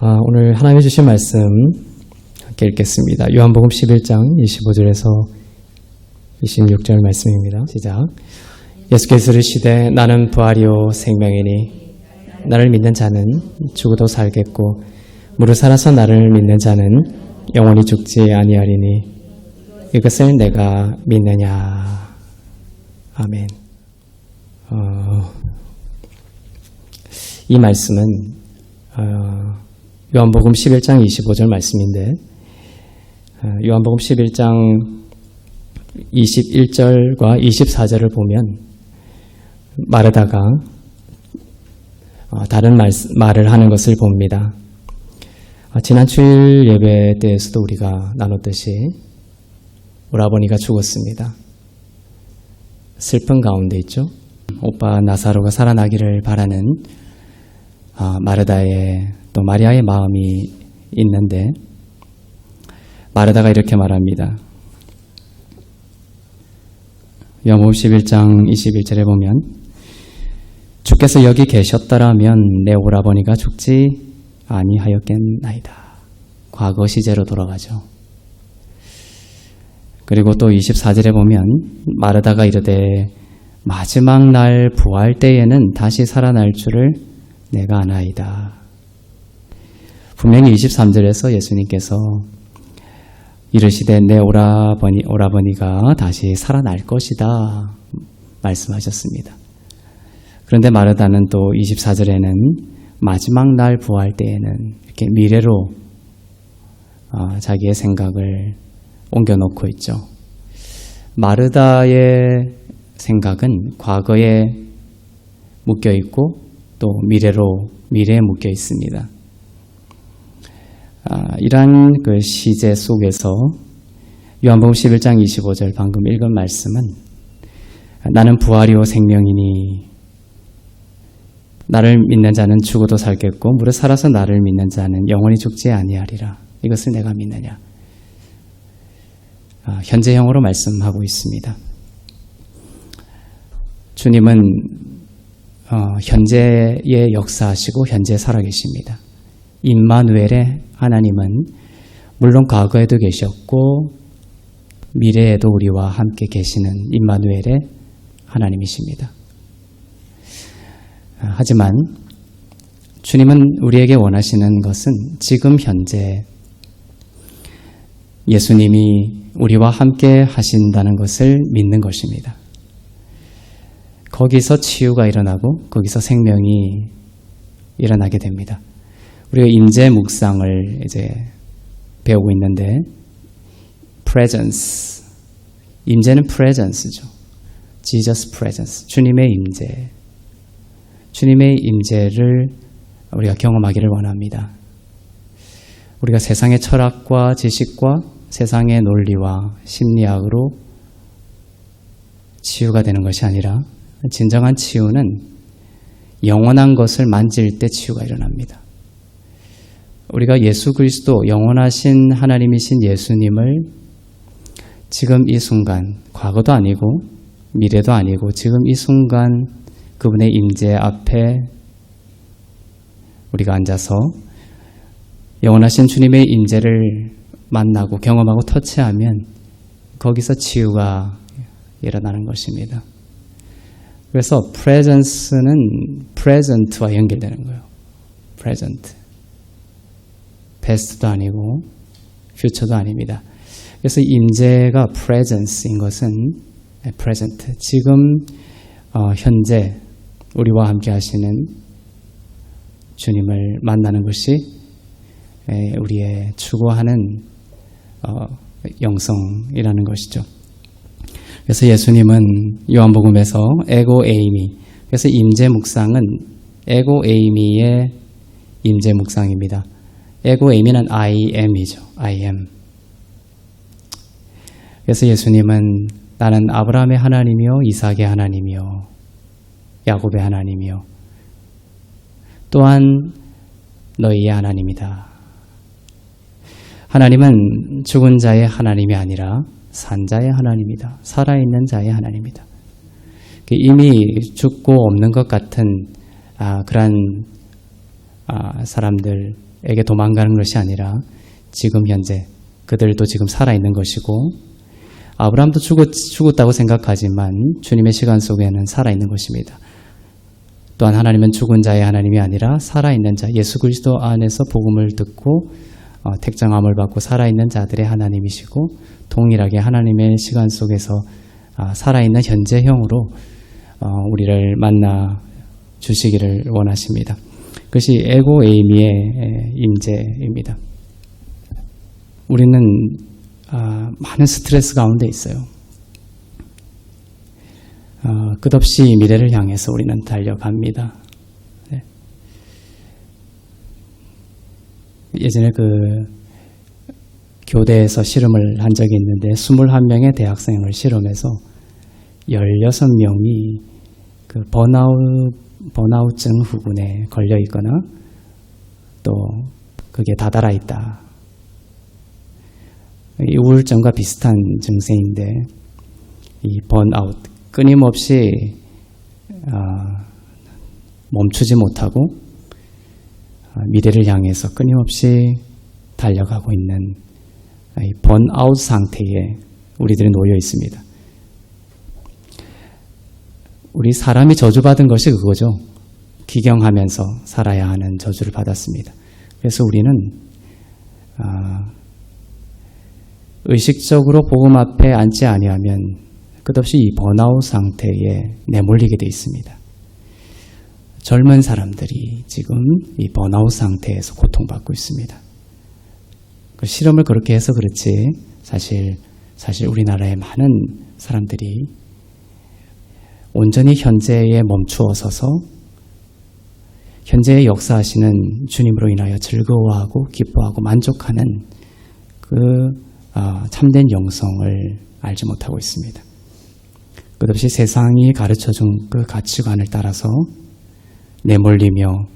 오늘 하나님이 주신 말씀 함께 읽겠습니다. 요한복음 11장 25절에서 26절 말씀입니다. 시작. 예수께서 이르시되 나는 부활이요 생명이니 나를 믿는 자는 죽어도 살겠고 무릇 살아서 나를 믿는 자는 영원히 죽지 아니하리니 이것을 내가 믿느냐. 아멘. 이 말씀은 요한복음 11장 25절 말씀인데 요한복음 11장 21절과 24절을 보면 마르다가 다른 말을 하는 것을 봅니다. 지난 주일 예배 때에서도 우리가 나눴듯이 오라버니가 죽었습니다. 슬픈 가운데 있죠. 오빠 나사로가 살아나기를 바라는 마르다의 또 마리아의 마음이 있는데 마르다가 이렇게 말합니다. 요한복음 11장 21절에 보면 주께서 여기 계셨더라면 내 오라버니가 죽지 아니하였겠나이다. 과거 시제로 돌아가죠. 그리고 또 24절에 보면 마르다가 이르되 마지막 날 부활 때에는 다시 살아날 줄을 내가 아나이다. 분명히 23절에서 예수님께서 이르시되 내 오라버니가 다시 살아날 것이다 말씀하셨습니다. 그런데 마르다는 또 24절에는 마지막 날 부활 때에는 이렇게 미래로 자기의 생각을 옮겨놓고 있죠. 마르다의 생각은 과거에 묶여 있고 또 미래에 묶여 있습니다. 이러한 그 시제 속에서 요한복음 11장 25절 방금 읽은 말씀은 나는 부활이요 생명이니 나를 믿는 자는 죽어도 살겠고 무릇 살아서 나를 믿는 자는 영원히 죽지 아니하리라. 이것을 내가 믿느냐. 현재형으로 말씀하고 있습니다. 주님은 현재에 역사하시고 현재에 살아계십니다. 임마누엘의 하나님은 물론 과거에도 계셨고 미래에도 우리와 함께 계시는 임마누엘의 하나님이십니다. 하지만 주님은 우리에게 원하시는 것은 지금 현재 예수님이 우리와 함께 하신다는 것을 믿는 것입니다. 거기서 치유가 일어나고 거기서 생명이 일어나게 됩니다. 우리가 임재 묵상을 이제 배우고 있는데 presence, 임재는 presence죠. Jesus presence, 주님의 임재. 주님의 임재를 우리가 경험하기를 원합니다. 우리가 세상의 철학과 지식과 세상의 논리와 심리학으로 치유가 되는 것이 아니라 진정한 치유는 영원한 것을 만질 때 치유가 일어납니다. 우리가 예수 그리스도 영원하신 하나님이신 예수님을 지금 이 순간 과거도 아니고 미래도 아니고 지금 이 순간 그분의 임재 앞에 우리가 앉아서 영원하신 주님의 임재를 만나고 경험하고 터치하면 거기서 치유가 일어나는 것입니다. 그래서 presence는 present와 연결되는 거예요. present. past도 아니고 future도 아닙니다. 그래서 임재가 presence인 것은 present. 지금 현재 우리와 함께 하시는 주님을 만나는 것이 우리의 추구하는 영성이라는 것이죠. 그래서 예수님은 요한복음에서 에고 에이미, 그래서 임재 묵상은 에고 에이미의 임재 묵상입니다. 에고 에이미는 I am이죠. I am. 그래서 예수님은 나는 아브라함의 하나님이요 이삭의 하나님이요 야곱의 하나님이요 또한 너희의 하나님이다. 하나님은 죽은 자의 하나님이 아니라 산 자의 하나님이다. 살아있는 자의 하나님이다. 이미 죽고 없는 것 같은 그런 사람들에게 에게 도망가는 것이 아니라 지금 현재 그들도 지금 살아있는 것이고 아브라함도 죽었다고 생각하지만 주님의 시간 속에는 살아있는 것입니다. 또한 하나님은 죽은 자의 하나님이 아니라 살아있는 자, 예수 그리스도 안에서 복음을 듣고 택정함을 받고 살아있는 자들의 하나님이시고 동일하게 하나님의 시간 속에서 살아있는 현재형으로 우리를 만나 주시기를 원하십니다. 그것이 에고 에이미의 임재입니다. 우리는 많은 스트레스 가운데 있어요. 끝없이 미래를 향해서 우리는 달려갑니다. 네. 예전에 교대에서 실험을 한 적이 있는데 21명의 대학생을 실험해서 16명이 번아웃증 후군에 걸려 있거나 또 그게 다다라 있다. 이 우울증과 비슷한 증세인데 이 번아웃, 끊임없이 멈추지 못하고 미래를 향해서 끊임없이 달려가고 있는 이 번아웃 상태에 우리들이 놓여 있습니다. 우리 사람이 저주받은 것이 그거죠. 기경하면서 살아야 하는 저주를 받았습니다. 그래서 우리는 의식적으로 복음 앞에 앉지 아니하면 끝없이 이 번아웃 상태에 내몰리게 되어 있습니다. 젊은 사람들이 지금 이 번아웃 상태에서 고통받고 있습니다. 그 실험을 그렇게 해서 그렇지 사실 우리나라의 많은 사람들이 온전히 현재에 멈추어 서서 현재에 역사하시는 주님으로 인하여 즐거워하고 기뻐하고 만족하는 참된 영성을 알지 못하고 있습니다. 끝없이 세상이 가르쳐준 그 가치관을 따라서 내몰리며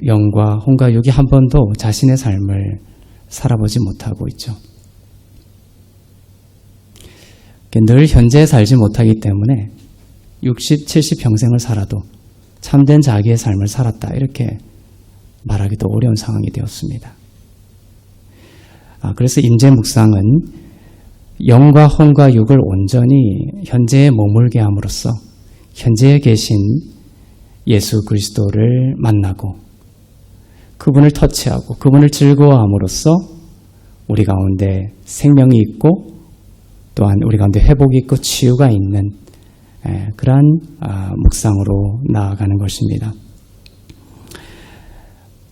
영과 혼과 육이 한 번도 자신의 삶을 살아보지 못하고 있죠. 늘 현재에 살지 못하기 때문에 60, 70평생을 살아도 참된 자기의 삶을 살았다 이렇게 말하기도 어려운 상황이 되었습니다. 그래서 임재 묵상은 영과 혼과 육을 온전히 현재에 머물게 함으로써 현재에 계신 예수 그리스도를 만나고 그분을 터치하고 그분을 즐거워함으로써 우리 가운데 생명이 있고 또한 우리 가운데 회복이 있고 치유가 있는 그러한 묵상으로 나아가는 것입니다.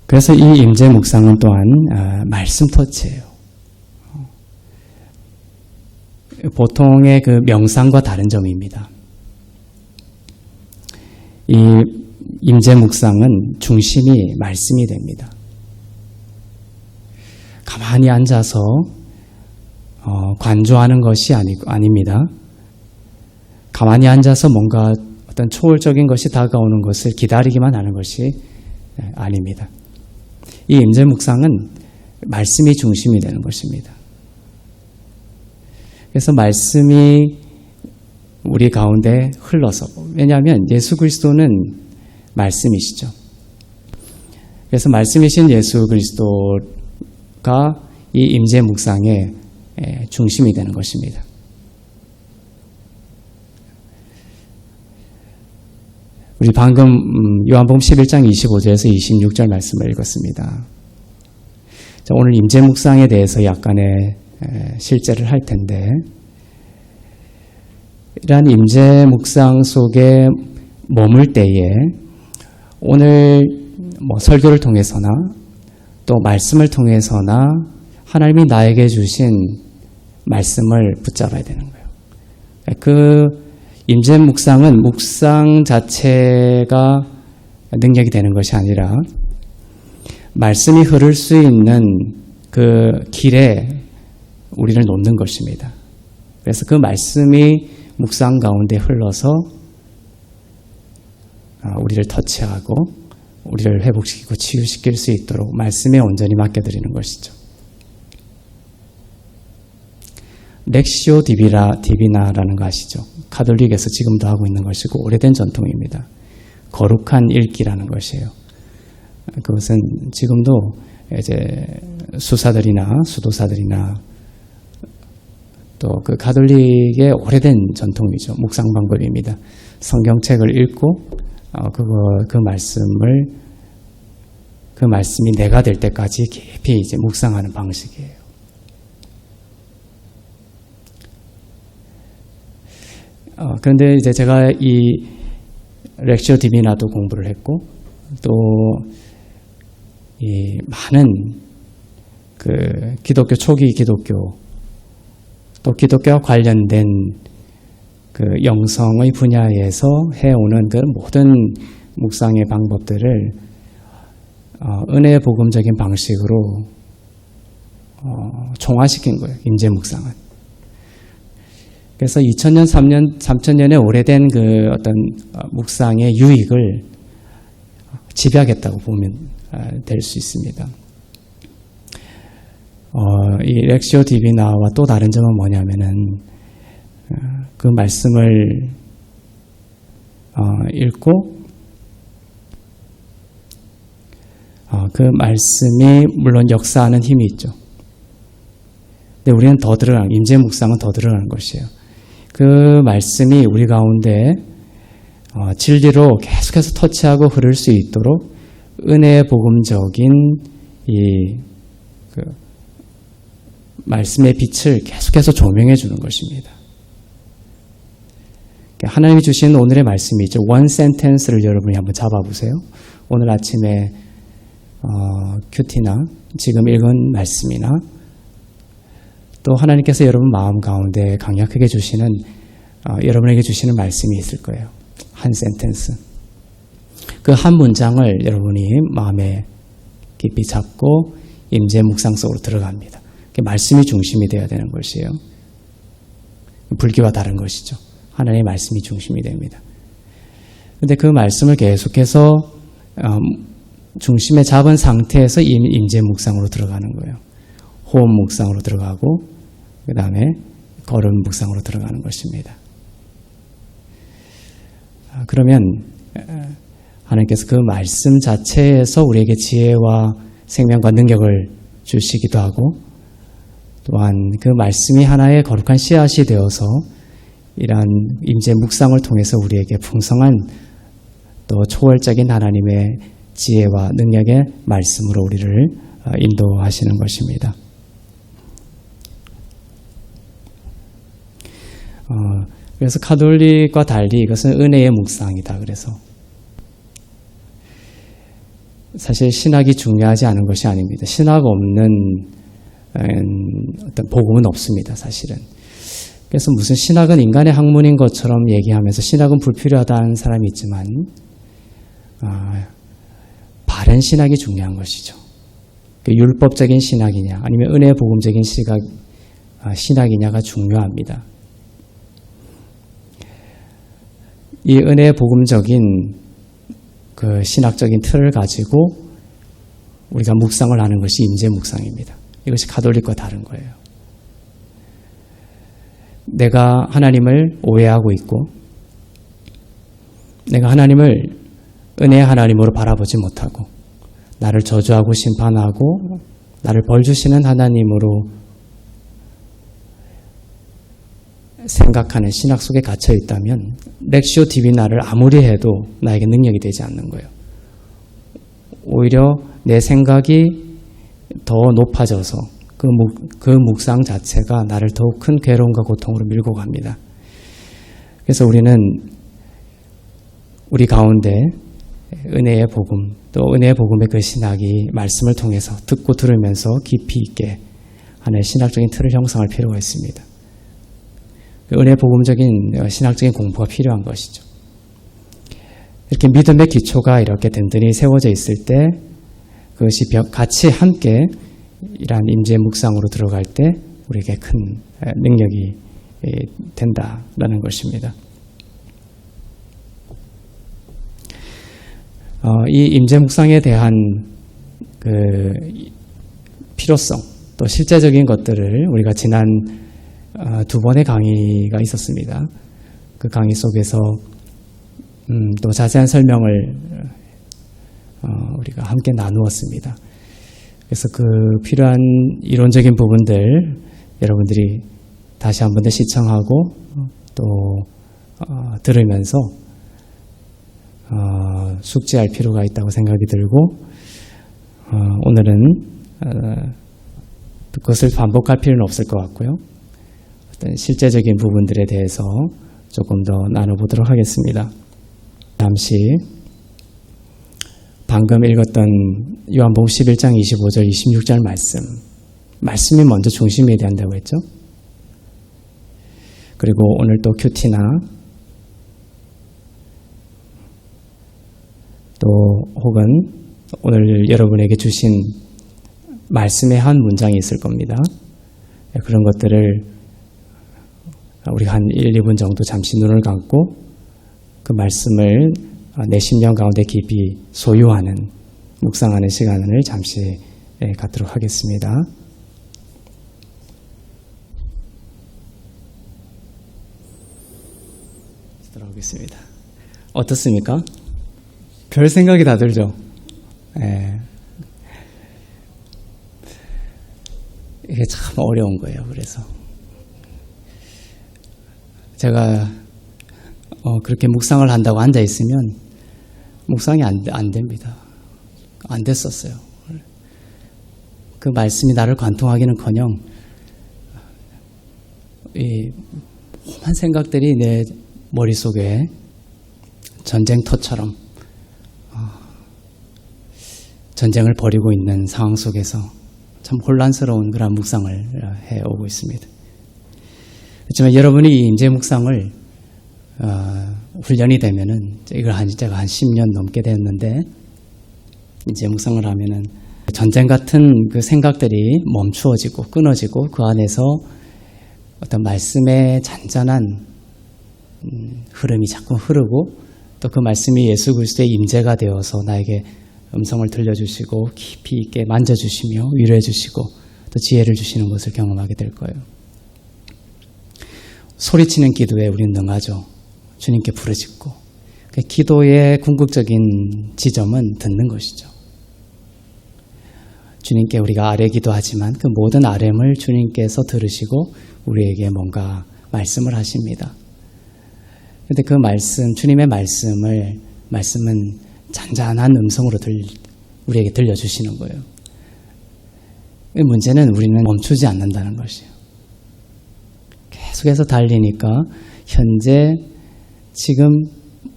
그래서 이 임재 묵상은 또한 말씀 터치예요. 보통의 그 명상과 다른 점입니다. 이 임재 묵상은 중심이 말씀이 됩니다. 가만히 앉아서 관조하는 것이 아닙니다. 가만히 앉아서 뭔가 어떤 초월적인 것이 다가오는 것을 기다리기만 하는 것이 아닙니다. 이 임재 묵상은 말씀이 중심이 되는 것입니다. 그래서 말씀이 우리 가운데 흘러서, 왜냐하면 예수 그리스도는 말씀이시죠. 그래서 말씀이신 예수 그리스도가 이 임재 묵상의 중심이 되는 것입니다. 우리 방금 요한복음 11장 25절에서 26절 말씀을 읽었습니다. 자, 오늘 임재 묵상에 대해서 약간의 실제를 할 텐데, 이러한 임재 묵상 속에 머물 때에 오늘 설교를 통해서나 또 말씀을 통해서나 하나님이 나에게 주신 말씀을 붙잡아야 되는 거예요. 그 임재 묵상은 묵상 자체가 능력이 되는 것이 아니라 말씀이 흐를 수 있는 그 길에 우리를 놓는 것입니다. 그래서 그 말씀이 묵상 가운데 흘러서 우리를 터치하고 우리를 회복시키고 치유시킬 수 있도록 말씀에 온전히 맡겨드리는 것이죠. 렉시오 디비나라는 거 아시죠? 가톨릭에서 지금도 하고 있는 것이고 오래된 전통입니다. 거룩한 읽기라는 것이에요. 그것은 지금도 이제 수사들이나 수도사들이나 또 그 가톨릭의 오래된 전통이죠. 묵상 방법입니다. 성경책을 읽고 그 말씀이 내가 될 때까지 깊이 이제 묵상하는 방식이에요. 그런데 이제 제가 이 렉시오 디비나도 공부를 했고 또 이 많은 그 기독교 초기 기독교 또 기독교와 관련된 그 영성의 분야에서 해오는 그 모든 묵상의 방법들을 은혜의 복음적인 방식으로 총화시킨 거예요. 임재 묵상은. 그래서 2000년, 3000년의 오래된 그 어떤 묵상의 유익을 집약했다고 보면 될 수 있습니다. 이 렉시오 디비나와 또 다른 점은 뭐냐면은 그 말씀을 읽고 그 말씀이 물론 역사하는 힘이 있죠. 근데 우리는 더 들어가는, 임재 묵상은 더 들어가는 것이에요. 그 말씀이 우리 가운데 진리로 계속해서 터치하고 흐를 수 있도록 은혜의 복음적인 그 말씀의 빛을 계속해서 조명해 주는 것입니다. 하나님이 주신 오늘의 말씀이 있죠. 원 센텐스를 여러분이 한번 잡아보세요. 오늘 아침에 큐티나 지금 읽은 말씀이나 또 하나님께서 여러분 마음 가운데 강력하게 주시는 여러분에게 주시는 말씀이 있을 거예요. 한 센텐스. 그 한 문장을 여러분이 마음에 깊이 잡고 임재 묵상 속으로 들어갑니다. 말씀이 중심이 되어야 되는 것이에요. 불교와 다른 것이죠. 하나님의 말씀이 중심이 됩니다. 그런데 그 말씀을 계속해서 중심에 잡은 상태에서 임재 묵상으로 들어가는 거예요. 호흡 묵상으로 들어가고 그 다음에 걸음 묵상으로 들어가는 것입니다. 그러면 하나님께서 그 말씀 자체에서 우리에게 지혜와 생명과 능력을 주시기도 하고 또한 그 말씀이 하나의 거룩한 씨앗이 되어서 이러한 임재 묵상을 통해서 우리에게 풍성한 또 초월적인 하나님의 지혜와 능력의 말씀으로 우리를 인도하시는 것입니다. 그래서 가톨릭과 달리 이것은 은혜의 묵상이다. 그래서 사실 신학이 중요하지 않은 것이 아닙니다. 신학 없는 어떤 복음은 없습니다. 사실은. 그래서 무슨 신학은 인간의 학문인 것처럼 얘기하면서 신학은 불필요하다는 사람이 있지만 바른 신학이 중요한 것이죠. 율법적인 신학이냐 아니면 은혜 복음적인 신학이냐가 중요합니다. 이 은혜 복음적인 그 신학적인 틀을 가지고 우리가 묵상을 하는 것이 임재 묵상입니다. 이것이 가톨릭과 다른 거예요. 내가 하나님을 오해하고 있고 내가 하나님을 은혜의 하나님으로 바라보지 못하고 나를 저주하고 심판하고 나를 벌주시는 하나님으로 생각하는 신학 속에 갇혀 있다면 렉시오 디비나를 아무리 해도 나에게 능력이 되지 않는 거예요. 오히려 내 생각이 더 높아져서 그 묵상 자체가 나를 더욱 큰 괴로움과 고통으로 밀고 갑니다. 그래서 우리는 우리 가운데 은혜의 복음 또 은혜의 복음의 그 신학이 말씀을 통해서 듣고 들으면서 깊이 있게 하나의 신학적인 틀을 형성할 필요가 있습니다. 은혜 복음적인 신학적인 공부가 필요한 것이죠. 이렇게 믿음의 기초가 이렇게 든든히 세워져 있을 때 그것이 같이 함께 이러한 임재 묵상으로 들어갈 때 우리에게 큰 능력이 된다라는 것입니다. 이 임재 묵상에 대한 그 필요성 또 실제적인 것들을 우리가 지난 두 번의 강의가 있었습니다. 그 강의 속에서 또 자세한 설명을 우리가 함께 나누었습니다. 그래서 그 필요한 이론적인 부분들 여러분들이 다시 한 번 더 시청하고 또 들으면서 숙지할 필요가 있다고 생각이 들고 오늘은 그것을 반복할 필요는 없을 것 같고요. 어떤 실제적인 부분들에 대해서 조금 더 나눠보도록 하겠습니다. 잠시 방금 읽었던 요한복음 11장 25절 26절 말씀이 먼저 중심이 돼야 한다고 했죠. 그리고 오늘 또 큐티나 또 혹은 오늘 여러분에게 주신 말씀의 한 문장이 있을 겁니다. 그런 것들을 우리가 한 1, 2분 정도 잠시 눈을 감고 그 말씀을 내 심령 가운데 깊이 소유하는 묵상하는 시간을 잠시 갖도록 하겠습니다. 들어오겠습니다. 어떻습니까? 별 생각이 다 들죠? 이게 참 어려운 거예요. 그래서 제가 그렇게 묵상을 한다고 앉아 있으면 묵상이 안 됩니다. 안 됐었어요. 그 말씀이 나를 관통하기는커녕 이 험한 생각들이 내 머릿속에 전쟁터처럼 전쟁을 벌이고 있는 상황 속에서 참 혼란스러운 그런 묵상을 해오고 있습니다. 그렇지만 여러분이 이 임재 묵상을 훈련이 되면은 제가 한 10년 넘게 됐는데 임재 묵상을 하면은 전쟁 같은 그 생각들이 멈추어지고 끊어지고 그 안에서 어떤 말씀의 잔잔한 흐름이 자꾸 흐르고 또 그 말씀이 예수 그리스도의 임재가 되어서 나에게 음성을 들려주시고 깊이 있게 만져주시며 위로해 주시고 또 지혜를 주시는 것을 경험하게 될 거예요. 소리치는 기도에 우리는 능하죠. 주님께 부르짖고 기도의 궁극적인 지점은 듣는 것이죠. 주님께 우리가 아뢰 기도하지만 그 모든 아뢰음을 주님께서 들으시고 우리에게 뭔가 말씀을 하십니다. 그런데 그 말씀, 주님의 말씀은 잔잔한 음성으로 우리에게 들려주시는 거예요. 문제는 우리는 멈추지 않는다는 것이에요. 계속해서 달리니까 현재 지금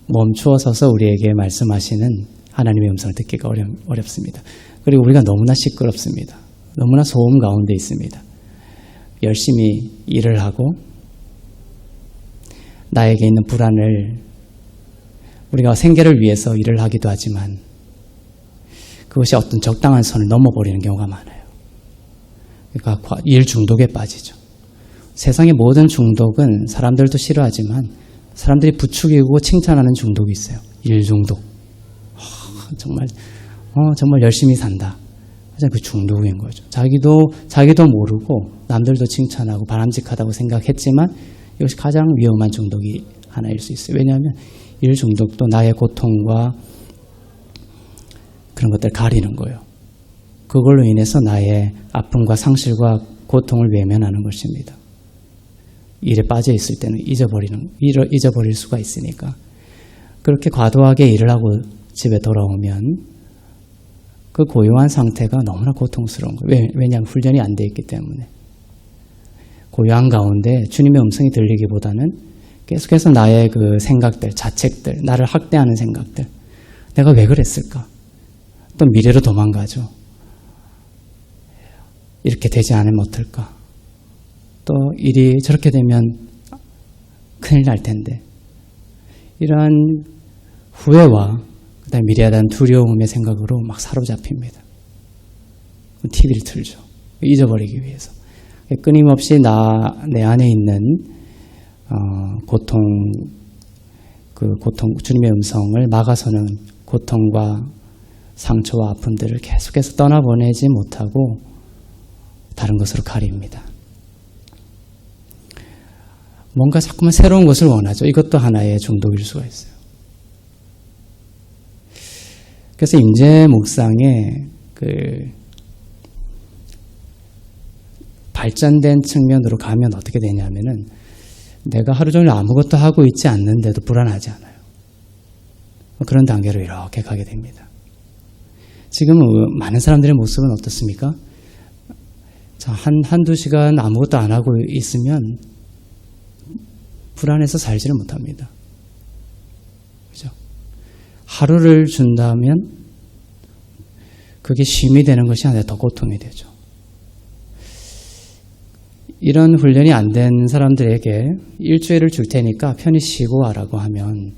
멈추어 서서 우리에게 말씀하시는 하나님의 음성을 듣기가 어렵습니다. 그리고 우리가 너무나 시끄럽습니다. 너무나 소음 가운데 있습니다. 열심히 일을 하고 나에게 있는 불안을 우리가 생계를 위해서 일을 하기도 하지만 그것이 어떤 적당한 선을 넘어버리는 경우가 많아요. 그러니까 일 중독에 빠지죠. 세상의 모든 중독은 사람들도 싫어하지만 사람들이 부추기고 칭찬하는 중독이 있어요. 일 중독. 정말 열심히 산다. 그 중독인 거죠. 자기도 모르고 남들도 칭찬하고 바람직하다고 생각했지만 이것이 가장 위험한 중독이 하나일 수 있어요. 왜냐하면 일 중독도 나의 고통과 그런 것들을 가리는 거예요. 그걸로 인해서 나의 아픔과 상실과 고통을 외면하는 것입니다. 일에 빠져 있을 때는 잊어버릴 수가 있으니까. 그렇게 과도하게 일을 하고 집에 돌아오면 그 고요한 상태가 너무나 고통스러운 거예요. 왜냐하면 훈련이 안 돼 있기 때문에. 고요한 가운데 주님의 음성이 들리기보다는 계속해서 나의 그 생각들, 자책들, 나를 학대하는 생각들, 내가 왜 그랬을까? 또 미래로 도망가죠. 이렇게 되지 않으면 어떨까? 또 일이 저렇게 되면 큰일 날 텐데. 이러한 후회와 그다음에 미래에 대한 두려움의 생각으로 막 사로잡힙니다. TV를 틀죠. 잊어버리기 위해서. 끊임없이 내 안에 있는 고통, 주님의 음성을 막아서는 고통과 상처와 아픔들을 계속해서 떠나보내지 못하고 다른 것으로 가립니다. 뭔가 자꾸만 새로운 것을 원하죠. 이것도 하나의 중독일 수가 있어요. 그래서 임재 묵상의 그 발전된 측면으로 가면 어떻게 되냐면은 내가 하루 종일 아무것도 하고 있지 않는데도 불안하지 않아요. 그런 단계로 이렇게 가게 됩니다. 지금 많은 사람들의 모습은 어떻습니까? 자, 한두 시간 아무것도 안 하고 있으면 불안해서 살지를 못합니다. 그죠? 하루를 준다면 그게 쉼이 되는 것이 아니라 더 고통이 되죠. 이런 훈련이 안 된 사람들에게 일주일을 줄 테니까 편히 쉬고 와라고 하면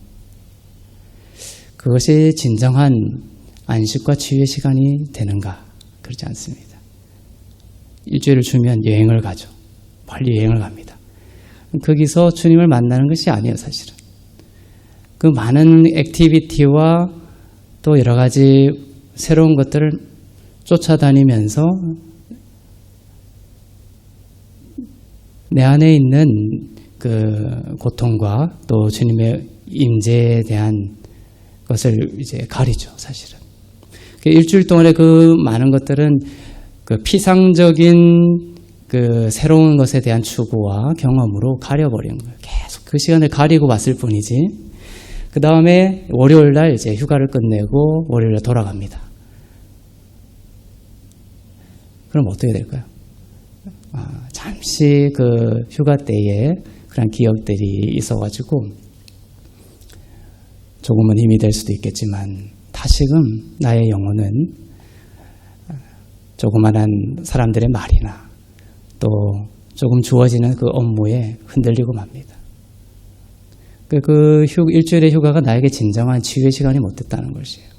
그것이 진정한 안식과 치유의 시간이 되는가? 그렇지 않습니다. 일주일을 주면 여행을 가죠. 빨리 여행을 갑니다. 거기서 주님을 만나는 것이 아니에요, 사실은. 그 많은 액티비티와 또 여러 가지 새로운 것들을 쫓아다니면서 내 안에 있는 그 고통과 또 주님의 임재에 대한 것을 이제 가리죠, 사실은. 일주일 동안의 그 많은 것들은 그 피상적인 그 새로운 것에 대한 추구와 경험으로 가려버리는 거예요. 계속 그 시간을 가리고 왔을 뿐이지. 그 다음에 월요일 날 이제 휴가를 끝내고 월요일 날 돌아갑니다. 그럼 어떻게 될까요? 잠시 그 휴가 때에 그런 기억들이 있어가지고 조금은 힘이 될 수도 있겠지만 다시금 나의 영혼은 조그만한 사람들의 말이나 또 조금 주어지는 그 업무에 흔들리고 맙니다. 일주일의 휴가가 나에게 진정한 치유의 시간이 못 됐다는 것이에요.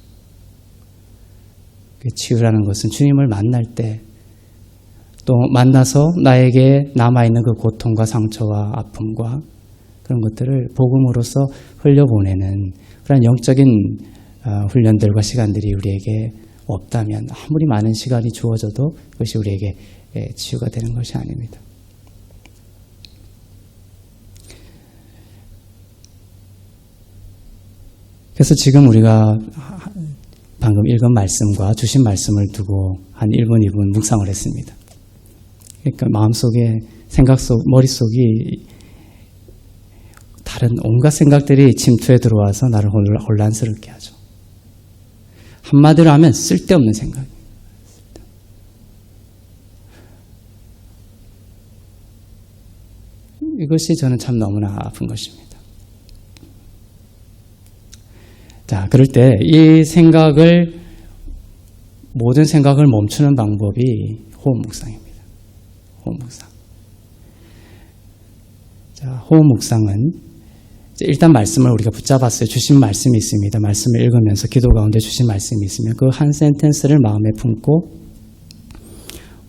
그 치유라는 것은 주님을 만날 때 또 만나서 나에게 남아있는 그 고통과 상처와 아픔과 그런 것들을 복음으로써 흘려보내는 그런 영적인 훈련들과 시간들이 우리에게 없다면 아무리 많은 시간이 주어져도 그것이 우리에게 치유가 되는 것이 아닙니다. 그래서 지금 우리가 방금 읽은 말씀과 주신 말씀을 두고 한 1분, 2분 묵상을 했습니다. 그러니까 마음속에 생각 속, 머릿속이 다른 온갖 생각들이 침투해 들어와서 나를 혼란스럽게 하죠. 한마디로 하면 쓸데없는 생각입니다. 이것이 저는 참 너무나 아픈 것입니다. 자, 그럴 때 이 모든 생각을 멈추는 방법이 호흡 묵상입니다. 호흡 묵상. 자, 호흡 묵상은 일단 말씀을 우리가 붙잡았어요. 주신 말씀이 있습니다. 말씀을 읽으면서 기도 가운데 주신 말씀이 있으면 그 한 센텐스를 마음에 품고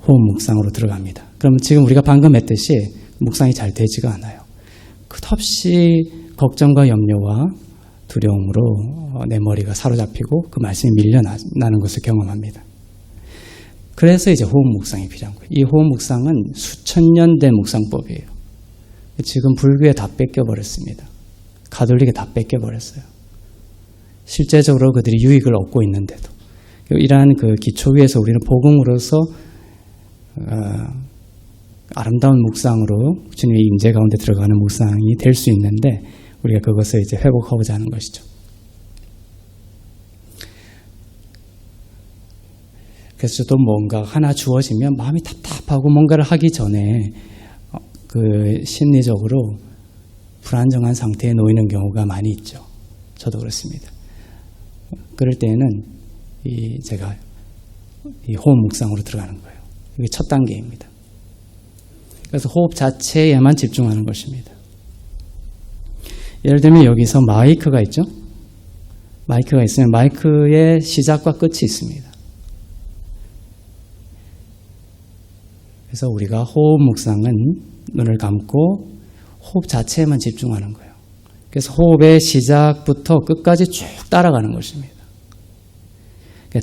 호흡 묵상으로 들어갑니다. 그러면 지금 우리가 방금 했듯이 묵상이 잘 되지가 않아요. 끝없이 걱정과 염려와 두려움으로 내 머리가 사로잡히고 그 말씀이 밀려나는 것을 경험합니다. 그래서 이제 호흡 묵상이 필요한 거예요. 이 호흡 묵상은 수천 년 된 묵상법이에요. 지금 불교에 다 뺏겨버렸습니다. 가톨릭에 다 뺏겨버렸어요. 실제적으로 그들이 유익을 얻고 있는데도 이러한 그 기초 위에서 우리는 복음으로서 아름다운 묵상으로 주님의 임재 가운데 들어가는 묵상이 될 수 있는데 우리가 그것을 이제 회복하고자 하는 것이죠. 그래서 또 뭔가 하나 주어지면 마음이 답답하고 뭔가를 하기 전에 그 심리적으로 불안정한 상태에 놓이는 경우가 많이 있죠. 저도 그렇습니다. 그럴 때에는 제가 이 호흡 묵상으로 들어가는 거예요. 이게 첫 단계입니다. 그래서 호흡 자체에만 집중하는 것입니다. 예를 들면 여기서 마이크가 있죠? 마이크가 있으면 마이크의 시작과 끝이 있습니다. 그래서 우리가 호흡 묵상은 눈을 감고 호흡 자체에만 집중하는 거예요. 그래서 호흡의 시작부터 끝까지 쭉 따라가는 것입니다.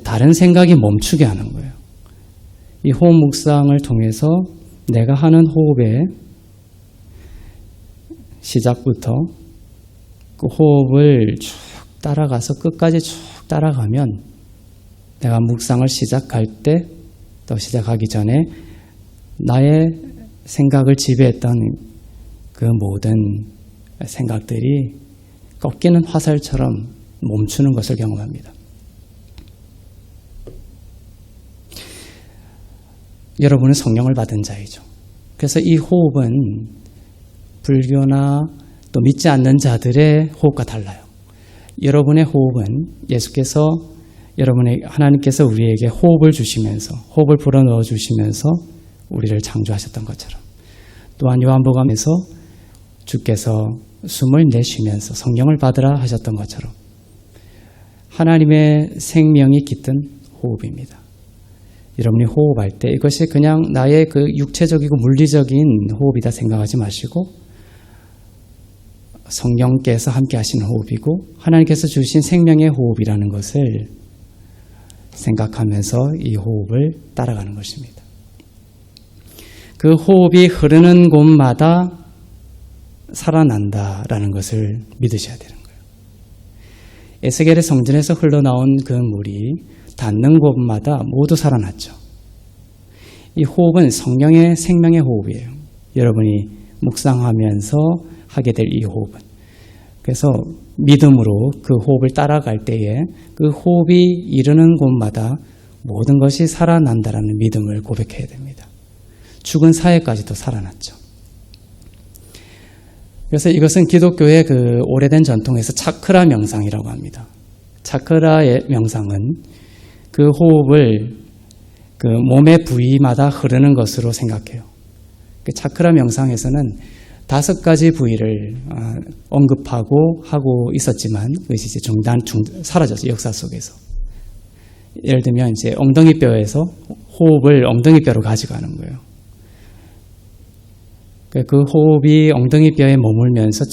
다른 생각이 멈추게 하는 거예요. 이 호흡 묵상을 통해서 내가 하는 호흡의 시작부터 그 호흡을 쭉 따라가서 끝까지 쭉 따라가면 내가 묵상을 시작할 때 또 시작하기 전에 나의 생각을 지배했던 그 모든 생각들이 꺾이는 화살처럼 멈추는 것을 경험합니다. 여러분은 성령을 받은 자이죠. 그래서 이 호흡은 불교나 또 믿지 않는 자들의 호흡과 달라요. 여러분의 호흡은 예수께서 하나님께서 우리에게 호흡을 주시면서 호흡을 불어넣어 주시면서 우리를 창조하셨던 것처럼, 또한 요한복음에서 주께서 숨을 내쉬면서 성령을 받으라 하셨던 것처럼 하나님의 생명이 깃든 호흡입니다. 여러분이 호흡할 때 이것이 그냥 나의 그 육체적이고 물리적인 호흡이다 생각하지 마시고 성령께서 함께 하시는 호흡이고 하나님께서 주신 생명의 호흡이라는 것을 생각하면서 이 호흡을 따라가는 것입니다. 그 호흡이 흐르는 곳마다 살아난다라는 것을 믿으셔야 되는 거예요. 에스겔의 성전에서 흘러나온 그 물이 닿는 곳마다 모두 살아났죠. 이 호흡은 성령의 생명의 호흡이에요. 여러분이 묵상하면서 하게 될 이 호흡은. 그래서 믿음으로 그 호흡을 따라갈 때에 그 호흡이 이르는 곳마다 모든 것이 살아난다라는 믿음을 고백해야 됩니다. 죽은 사회까지도 살아났죠. 그래서 이것은 기독교의 그 오래된 전통에서 차크라 명상이라고 합니다. 차크라의 명상은 그 호흡을 그 몸의 부위마다 흐르는 것으로 생각해요. 그 차크라 명상에서는 5가지 부위를 언급하고 하고 있었지만 그것이 이제 사라졌어요. 역사 속에서. 예를 들면 이제 엉덩이뼈에서 호흡을 엉덩이뼈로 가져가는 거예요. 그 호흡이 엉덩이뼈에 머물면서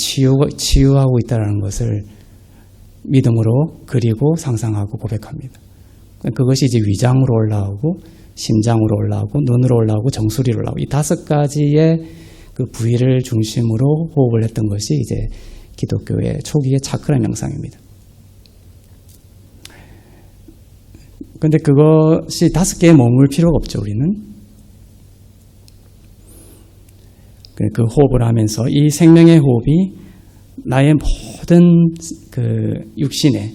치유하고 있다는 것을 믿음으로 그리고 상상하고 고백합니다. 그것이 이제 위장으로 올라오고 심장으로 올라오고 눈으로 올라오고 정수리로 올라오고 이 5가지의 그 부위를 중심으로 호흡을 했던 것이 이제 기독교의 초기의 차크라 명상입니다. 그런데 그것이 5개에 머물 필요가 없죠, 우리는. 그 호흡을 하면서 이 생명의 호흡이 나의 모든 그 육신의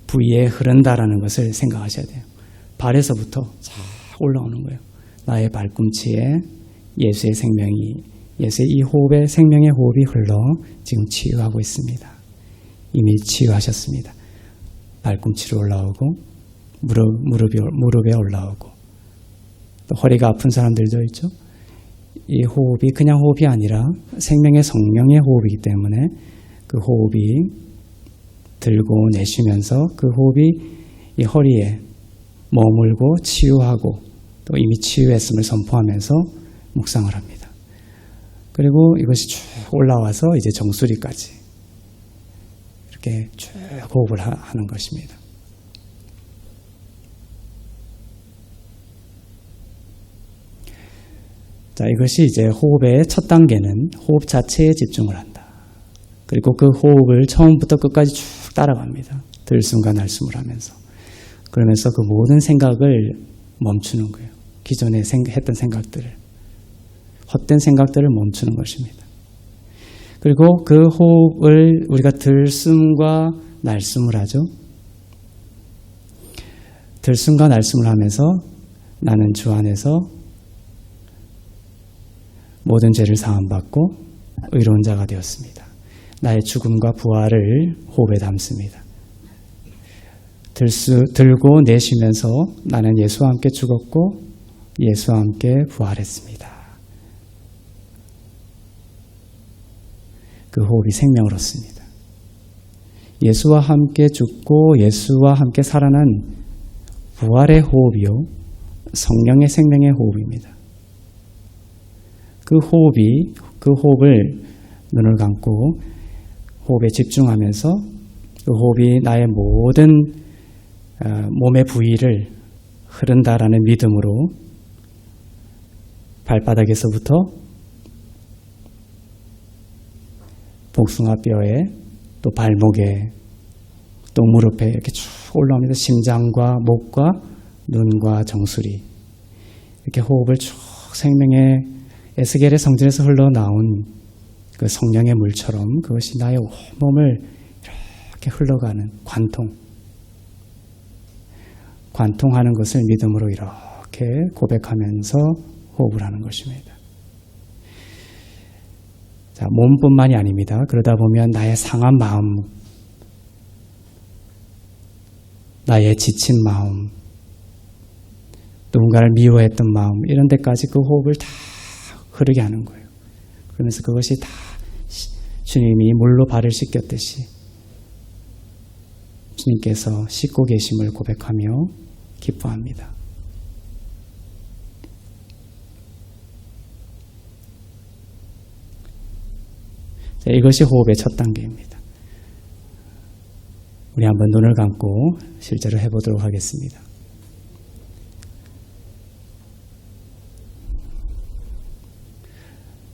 부위에 흐른다라는 것을 생각하셔야 돼요. 발에서부터 쫙 올라오는 거예요. 나의 발꿈치에 예수의 이 호흡의 생명의 호흡이 흘러 지금 치유하고 있습니다. 이미 치유하셨습니다. 발꿈치로 올라오고 무릎에 올라오고 또 허리가 아픈 사람들도 있죠. 이 호흡이 그냥 호흡이 아니라 생명의 성령의 호흡이기 때문에 그 호흡이 들고 내쉬면서 그 호흡이 이 허리에 머물고 치유하고 또 이미 치유했음을 선포하면서 묵상을 합니다. 그리고 이것이 쭉 올라와서 이제 정수리까지 이렇게 쭉 호흡을 하는 것입니다. 자, 이것이 이제 호흡의 첫 단계는 호흡 자체에 집중을 한다. 그리고 그 호흡을 처음부터 끝까지 쭉 따라갑니다. 들숨과 날숨을 하면서. 그러면서 그 모든 생각을 멈추는 거예요. 기존에 했던 생각들을. 헛된 생각들을 멈추는 것입니다. 그리고 그 호흡을 우리가 들숨과 날숨을 하죠. 들숨과 날숨을 하면서 나는 주 안에서 모든 죄를 사함받고 의로운 자가 되었습니다. 나의 죽음과 부활을 호흡에 담습니다. 들고 내쉬면서 나는 예수와 함께 죽었고 예수와 함께 부활했습니다. 그 호흡이 생명을 얻습니다. 예수와 함께 죽고 예수와 함께 살아난 부활의 호흡이요 성령의 생명의 호흡입니다. 그 호흡을 눈을 감고 호흡에 집중하면서 그 호흡이 나의 모든 몸의 부위를 흐른다라는 믿음으로 발바닥에서부터 복숭아뼈에 또 발목에 또 무릎에 이렇게 쭉 올라옵니다. 심장과 목과 눈과 정수리. 이렇게 호흡을 쭉 생명의 에스겔의 성전에서 흘러나온 그 성령의 물처럼 그것이 나의 온몸을 이렇게 흘러가는 관통하는 것을 믿음으로 이렇게 고백하면서 호흡을 하는 것입니다. 자, 몸뿐만이 아닙니다. 그러다 보면 나의 상한 마음, 나의 지친 마음, 누군가를 미워했던 마음, 이런 데까지 그 호흡을 다 흐르게 하는 거예요. 그러면서 그것이 다 주님이 물로 발을 씻겼듯이 주님께서 씻고 계심을 고백하며 기뻐합니다. 자, 이것이 호흡의 첫 단계입니다. 우리 한번 눈을 감고 실제로 해보도록 하겠습니다.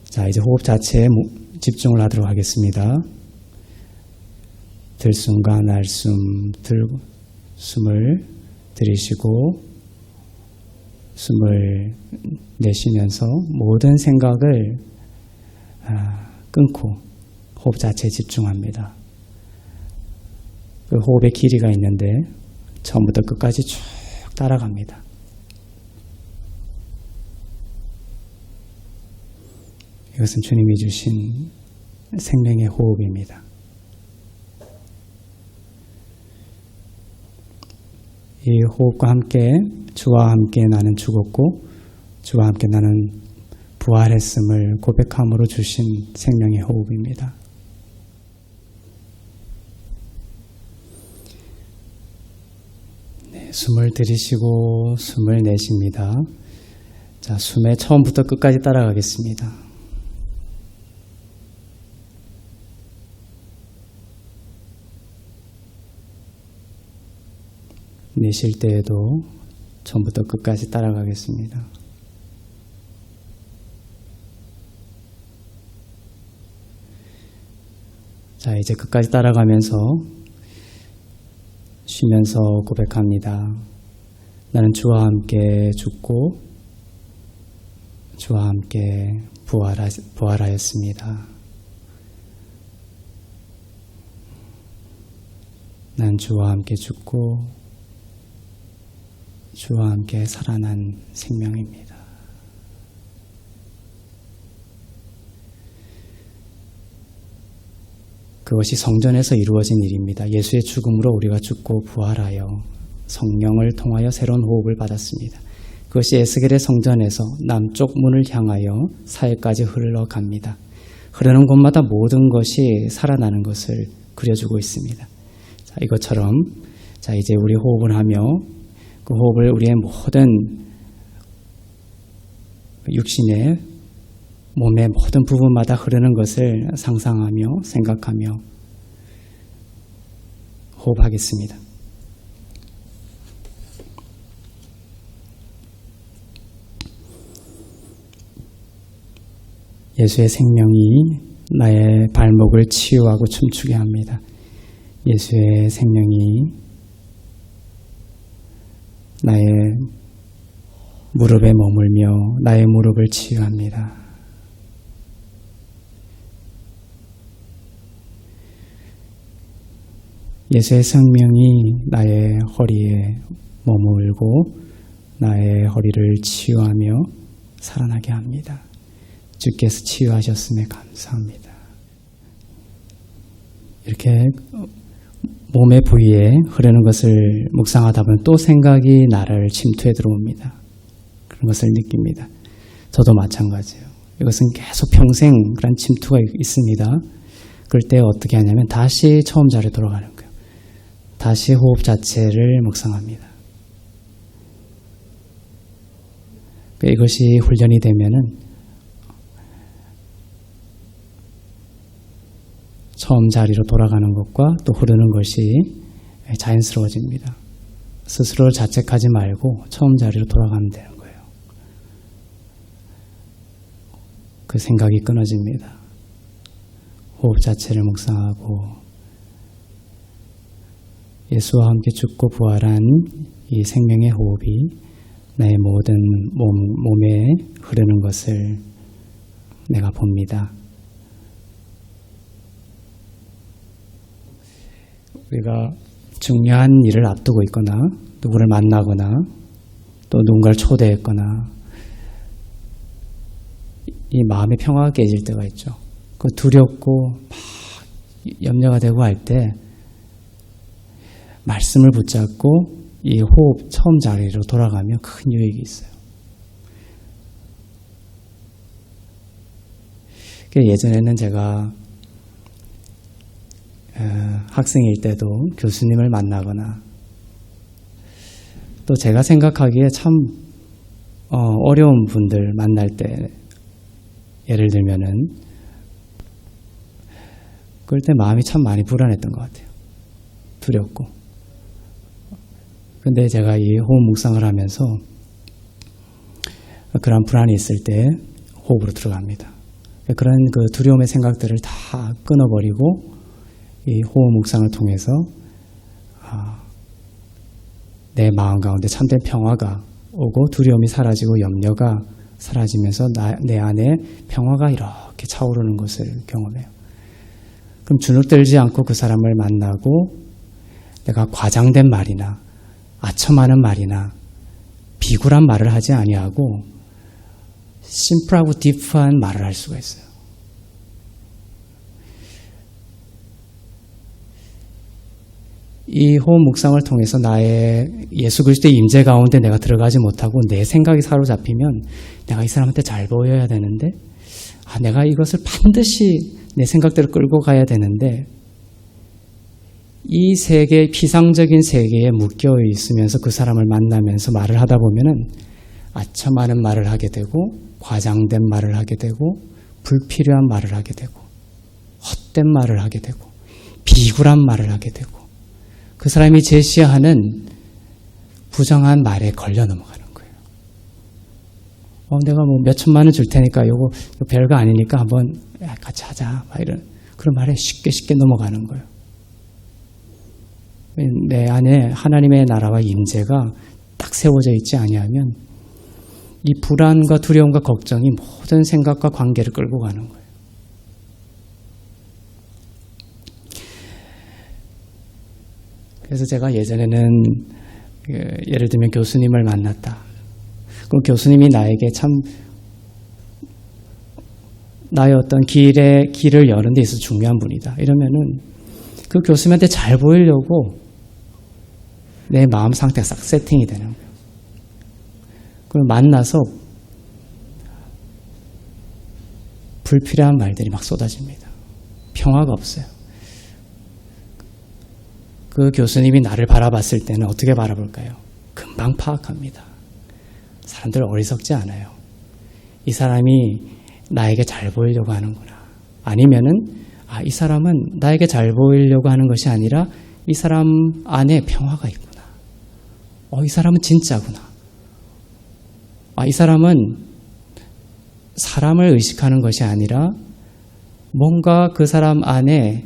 자, 이제 호흡 자체에 집중을 하도록 하겠습니다. 들숨과 날숨, 숨을 들이쉬고 숨을 내쉬면서 모든 생각을 끊고 호흡 자체에 집중합니다. 그 호흡의 길이가 있는데 처음부터 끝까지 쭉 따라갑니다. 이것은 주님이 주신 생명의 호흡입니다. 이 호흡과 함께 주와 함께 나는 죽었고 주와 함께 나는 부활했음을 고백함으로 주신 생명의 호흡입니다. 네, 숨을 들이쉬고 숨을 내쉽니다. 자, 숨에 처음부터 끝까지 따라가겠습니다. 내쉴 때에도 처음부터 끝까지 따라가겠습니다. 자, 이제 끝까지 따라가면서 쉬면서 고백합니다. 나는 주와 함께 죽고 주와 함께 부활하였습니다. 난 주와 함께 죽고 주와 함께 살아난 생명입니다. 그것이 성전에서 이루어진 일입니다. 예수의 죽음으로 우리가 죽고 부활하여 성령을 통하여 새로운 호흡을 받았습니다. 그것이 에스겔의 성전에서 남쪽 문을 향하여 사해까지 흘러갑니다. 흐르는 곳마다 모든 것이 살아나는 것을 그려주고 있습니다. 자, 이것처럼 자, 이제 우리 호흡을 하며 그 호흡을 우리의 모든 육신의 몸의 모든 부분마다 흐르는 것을 상상하며 생각하며 호흡하겠습니다. 예수의 생명이 나의 발목을 치유하고 춤추게 합니다. 예수의 생명이 나의 무릎에 머물며 나의 무릎을 치유합니다. 예수의 생명이 나의 허리에 머물고 나의 허리를 치유하며 살아나게 합니다. 주께서 치유하셨음에 감사합니다. 이렇게 몸의 부위에 흐르는 것을 묵상하다 보면 또 생각이 나를 침투해 들어옵니다. 그런 것을 느낍니다. 저도 마찬가지예요. 이것은 계속 평생 그런 침투가 있습니다. 그럴 때 어떻게 하냐면 다시 처음 자리에 돌아가는 거예요. 다시 호흡 자체를 묵상합니다. 이것이 훈련이 되면은 처음 자리로 돌아가는 것과 또 흐르는 것이 자연스러워집니다. 스스로를 자책하지 말고 처음 자리로 돌아가면 되는 거예요. 그 생각이 끊어집니다. 호흡 자체를 묵상하고 예수와 함께 죽고 부활한 이 생명의 호흡이 나의 모든 몸에 흐르는 것을 내가 봅니다. 우리가 중요한 일을 앞두고 있거나 누구를 만나거나 또 누군가를 초대했거나 이 마음의 평화가 깨질 때가 있죠. 그 두렵고 막 염려가 되고 할 때 말씀을 붙잡고 이 호흡 처음 자리로 돌아가면 큰 유익이 있어요. 예전에는 제가 학생일 때도 교수님을 만나거나 또 제가 생각하기에 참 어려운 분들 만날 때 예를 들면은 그럴 때 마음이 참 많이 불안했던 것 같아요. 두렵고. 근데 제가 이 호흡 묵상을 하면서 그런 불안이 있을 때 호흡으로 들어갑니다. 그런 그 두려움의 생각들을 다 끊어버리고 이 호흡 묵상을 통해서 내 마음 가운데 참된 평화가 오고 두려움이 사라지고 염려가 사라지면서 내 안에 평화가 이렇게 차오르는 것을 경험해요. 그럼 주눅들지 않고 그 사람을 만나고 내가 과장된 말이나 아첨하는 말이나 비굴한 말을 하지 아니하고 심플하고 딥한 말을 할 수가 있어요. 이 호흡 묵상을 통해서 나의 예수 그리스도의 임재 가운데 내가 들어가지 못하고 내 생각이 사로잡히면 내가 이 사람한테 잘 보여야 되는데 내가 이것을 반드시 내 생각대로 끌고 가야 되는데 이 세계, 피상적인 세계에 묶여 있으면서 그 사람을 만나면서 말을 하다 보면은 아첨하는 말을 하게 되고 과장된 말을 하게 되고 불필요한 말을 하게 되고 헛된 말을 하게 되고 비굴한 말을 하게 되고 그 사람이 제시하는 부정한 말에 걸려 넘어가는 거예요. 내가 뭐 몇 천만 원 줄 테니까 이거 별거 아니니까 한번 같이 하자. 막 이런 그런 말에 쉽게 넘어가는 거예요. 내 안에 하나님의 나라와 임재가 딱 세워져 있지 아니하면 이 불안과 두려움과 걱정이 모든 생각과 관계를 끌고 가는 거예요. 그래서 제가 예전에는 예를 들면 교수님을 만났다. 그럼 교수님이 나에게 참 나의 어떤 길을 여는 데 있어서 중요한 분이다. 이러면은 그 교수님한테 잘 보이려고 내 마음 상태가 싹 세팅이 되는 거예요. 그럼 만나서 불필요한 말들이 막 쏟아집니다. 평화가 없어요. 그 교수님이 나를 바라봤을 때는 어떻게 바라볼까요? 금방 파악합니다. 사람들 어리석지 않아요. 이 사람이 나에게 잘 보이려고 하는구나. 아니면은 이 사람은 나에게 잘 보이려고 하는 것이 아니라 이 사람 안에 평화가 있구나. 이 사람은 진짜구나. 이 사람은 사람을 의식하는 것이 아니라 뭔가 그 사람 안에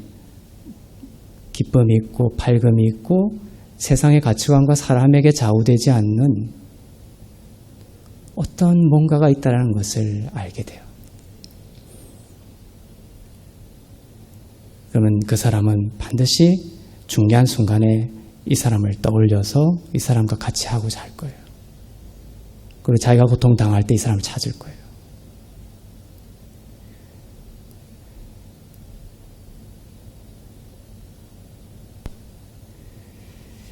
기쁨이 있고 밝음이 있고 세상의 가치관과 사람에게 좌우되지 않는 어떤 뭔가가 있다는 것을 알게 돼요. 그러면 그 사람은 반드시 중요한 순간에 이 사람을 떠올려서 이 사람과 같이 하고자 할 거예요. 그리고 자기가 고통당할 때 이 사람을 찾을 거예요.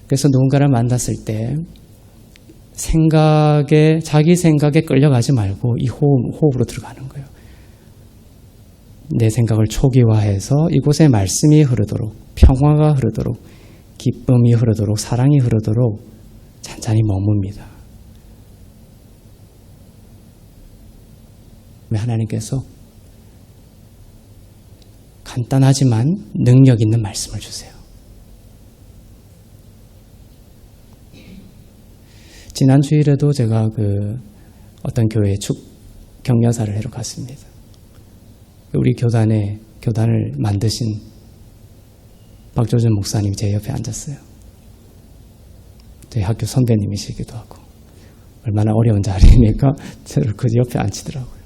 그래서 누군가를 만났을 때 자기 생각에 끌려가지 말고 이 호흡으로 들어가는 거예요. 내 생각을 초기화해서 이곳에 말씀이 흐르도록, 평화가 흐르도록, 기쁨이 흐르도록, 사랑이 흐르도록 잔잔히 머뭅니다. 하나님께서 간단하지만 능력 있는 말씀을 주세요. 지난 주일에도 제가 어떤 교회에 격려사를 하러 갔습니다. 우리 교단을 만드신 박조준 목사님이 제 옆에 앉았어요. 저희 학교 선배님이시기도 하고 얼마나 어려운 자리니까 저를 그 옆에 앉히더라고요.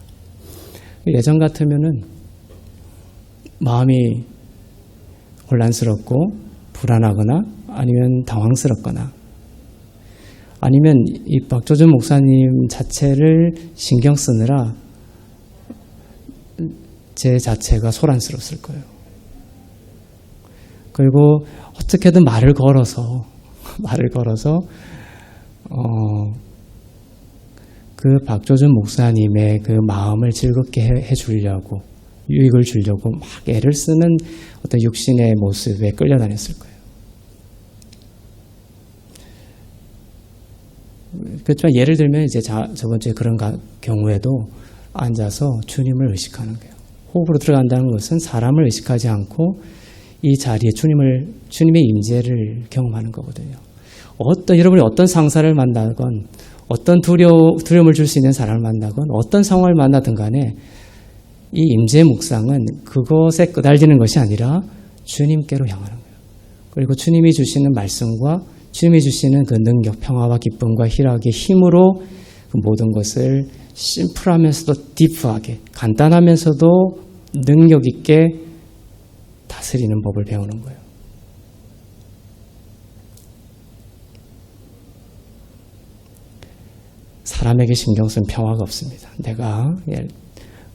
예전 같으면은 마음이 혼란스럽고 불안하거나 아니면 당황스럽거나 아니면 이 박조준 목사님 자체를 신경 쓰느라 제 자체가 소란스럽을 거예요. 그리고 어떻게든 말을 걸어서 그 박조준 목사님의 그 마음을 즐겁게 해주려고 유익을 주려고 막 애를 쓰는 어떤 육신의 모습에 끌려다녔을 거예요. 그렇지만 예를 들면 이제 저번 주에 그런 경우에도 앉아서 주님을 의식하는 거예요. 호흡으로 들어간다는 것은 사람을 의식하지 않고 이 자리에 주님의 임재를 경험하는 거거든요. 여러분이 어떤 상사를 만나건 어떤 두려움을 줄 수 있는 사람을 만나건 어떤 상황을 만나든 간에 이 임재 묵상은 그것에 끄달리는 것이 아니라 주님께로 향하는 거예요. 그리고 주님이 주시는 말씀과 주님이 주시는 그 능력, 평화와 기쁨과 희락의 힘으로 그 모든 것을 심플하면서도 딥하게, 간단하면서도 능력 있게 다스리는 법을 배우는 거예요. 사람에게 신경 쓴 평화가 없습니다. 내가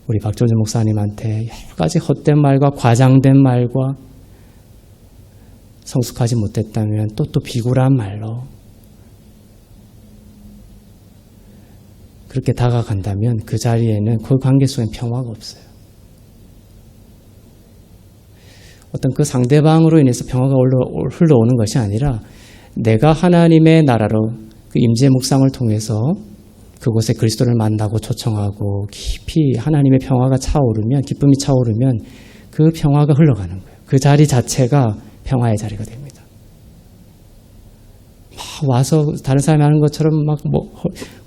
우리 박조준 목사님한테 여러 가지 헛된 말과 과장된 말과 성숙하지 못했다면 또 비굴한 말로 그렇게 다가간다면 그 자리에는 그 관계 속엔 평화가 없어요. 어떤 그 상대방으로 인해서 평화가 흘러오는 것이 아니라 내가 하나님의 나라로 그 임재 묵상을 통해서 그곳에 그리스도를 만나고 초청하고 깊이 하나님의 평화가 차오르면, 기쁨이 차오르면 그 평화가 흘러가는 거예요. 그 자리 자체가 평화의 자리가 됩니다. 막 와서 다른 사람이 하는 것처럼 막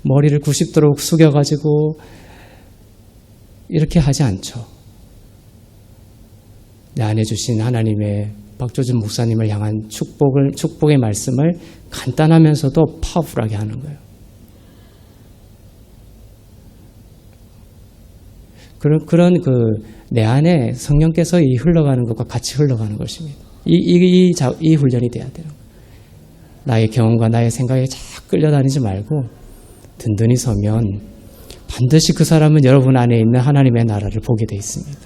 머리를 90도로 숙여가지고 이렇게 하지 않죠. 내 안에 주신 하나님의 박조준 목사님을 향한 축복의 말씀을 간단하면서도 파워풀하게 하는 거예요. 그런 내 안에 성령께서 이 흘러가는 것과 같이 흘러가는 것입니다. 이 훈련이 돼야 돼요. 나의 경험과 나의 생각에 자꾸 끌려다니지 말고 든든히 서면 반드시 그 사람은 여러분 안에 있는 하나님의 나라를 보게 돼 있습니다.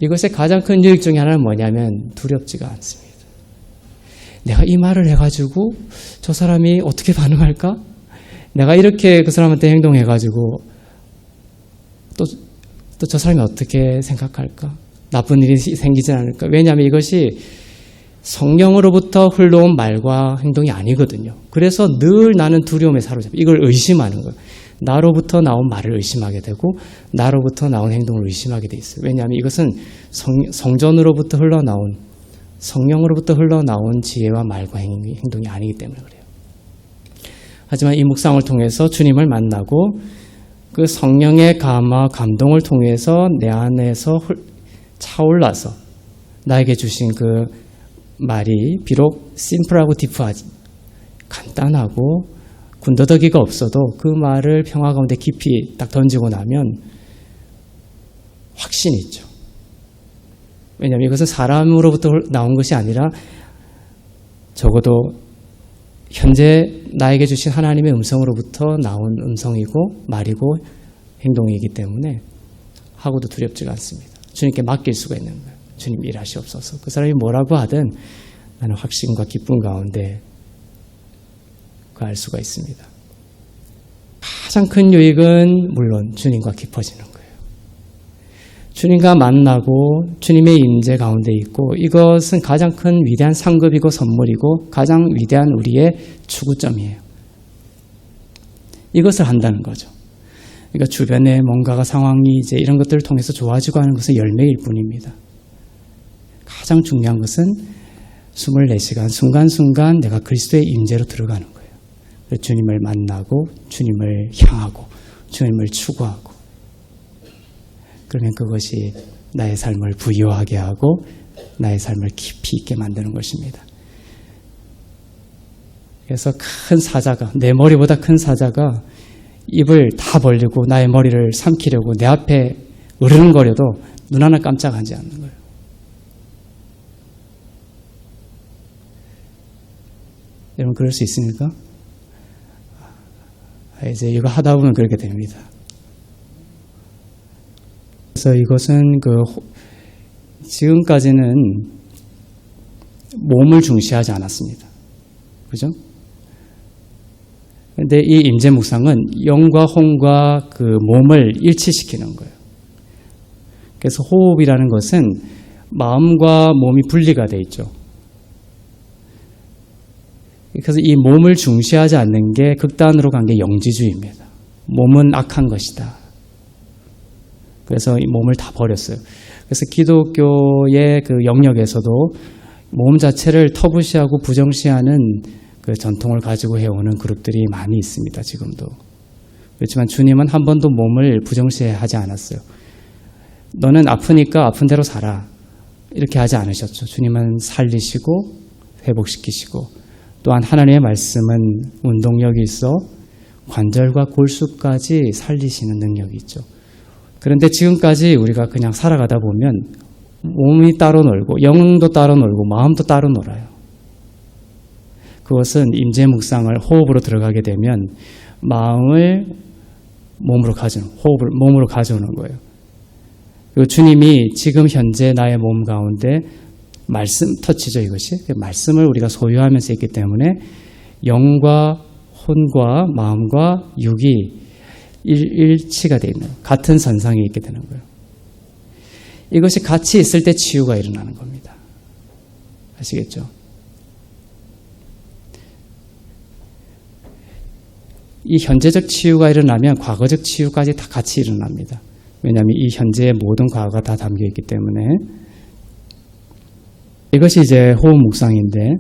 이것의 가장 큰 유익 중에 하나는 뭐냐면 두렵지가 않습니다. 내가 이 말을 해가지고 저 사람이 어떻게 반응할까? 내가 이렇게 그 사람한테 행동해가지고 또 저 사람이 어떻게 생각할까? 나쁜 일이 생기지 않을까? 왜냐하면 이것이 성령으로부터 흘러온 말과 행동이 아니거든요. 그래서 늘 나는 두려움에 사로잡혀 이걸 의심하는 거예요. 나로부터 나온 말을 의심하게 되고 나로부터 나온 행동을 의심하게 돼 있어요. 왜냐하면 이것은 성전으로부터 흘러나온 성령으로부터 흘러나온 지혜와 말과 행동이 아니기 때문에 그래요. 하지만 이 묵상을 통해서 주님을 만나고 그 성령의 감동을 통해서 내 안에서 차올라서 나에게 주신 그 말이 비록 심플하고 딥하지 간단하고 군더더기가 없어도 그 말을 평화 가운데 깊이 딱 던지고 나면 확신이 있죠. 왜냐하면 이것은 사람으로부터 나온 것이 아니라 적어도 현재 나에게 주신 하나님의 음성으로부터 나온 음성이고 말이고 행동이기 때문에 하고도 두렵지가 않습니다. 주님께 맡길 수가 있는 거예요. 주님 일하시옵소서. 그 사람이 뭐라고 하든 나는 확신과 기쁨 가운데 알 수가 있습니다. 가장 큰 유익은 물론 주님과 깊어지는 거예요. 주님과 만나고 주님의 임재 가운데 있고 이것은 가장 큰 위대한 상급이고 선물이고 가장 위대한 우리의 추구점이에요. 이것을 한다는 거죠. 그러니까 주변에 뭔가가 상황이 이제 이런 것들을 통해서 좋아지고 하는 것은 열매일 뿐입니다. 가장 중요한 것은 24시간 순간순간 내가 그리스도의 임재로 들어가는 거예요. 주님을 만나고 주님을 향하고 주님을 추구하고 그러면 그것이 나의 삶을 부유하게 하고 나의 삶을 깊이 있게 만드는 것입니다. 그래서 큰 사자가, 내 머리보다 큰 사자가 입을 다 벌리고 나의 머리를 삼키려고 내 앞에 으르렁거려도 눈 하나 깜짝하지 않는 거예요. 여러분 그럴 수 있습니까? 이제 이거 하다 보면 그렇게 됩니다. 그래서 이것은 지금까지는 몸을 중시하지 않았습니다. 그죠? 근데 이 임재 묵상은 영과 혼과 그 몸을 일치시키는 거예요. 그래서 호흡이라는 것은 마음과 몸이 분리가 돼 있죠. 그래서 이 몸을 중시하지 않는 게 극단으로 간 게 영지주의입니다. 몸은 악한 것이다. 그래서 이 몸을 다 버렸어요. 그래서 기독교의 그 영역에서도 몸 자체를 터부시하고 부정시하는 그 전통을 가지고 해오는 그룹들이 많이 있습니다. 지금도. 그렇지만 주님은 한 번도 몸을 부정시하지 않았어요. 너는 아프니까 아픈 대로 살아. 이렇게 하지 않으셨죠. 주님은 살리시고 회복시키시고 또한 하나님의 말씀은 운동력이 있어 관절과 골수까지 살리시는 능력이 있죠. 그런데 지금까지 우리가 그냥 살아가다 보면 몸이 따로 놀고 영도 따로 놀고 마음도 따로 놀아요. 그것은 임재 묵상을 호흡으로 들어가게 되면 마음을 몸으로 가져오는, 호흡을 몸으로 가져오는 거예요. 그리고 주님이 지금 현재 나의 몸 가운데 말씀 터치죠, 이것이. 말씀을 우리가 소유하면서 있기 때문에 영과 혼과 마음과 육이 일치가 되어 있는, 같은 선상에 있게 되는 거예요. 이것이 같이 있을 때 치유가 일어나는 겁니다. 아시겠죠? 이 현재적 치유가 일어나면 과거적 치유까지 다 같이 일어납니다. 왜냐하면 이 현재의 모든 과거가 다 담겨있기 때문에. 이것이 이제 호흡 묵상인데,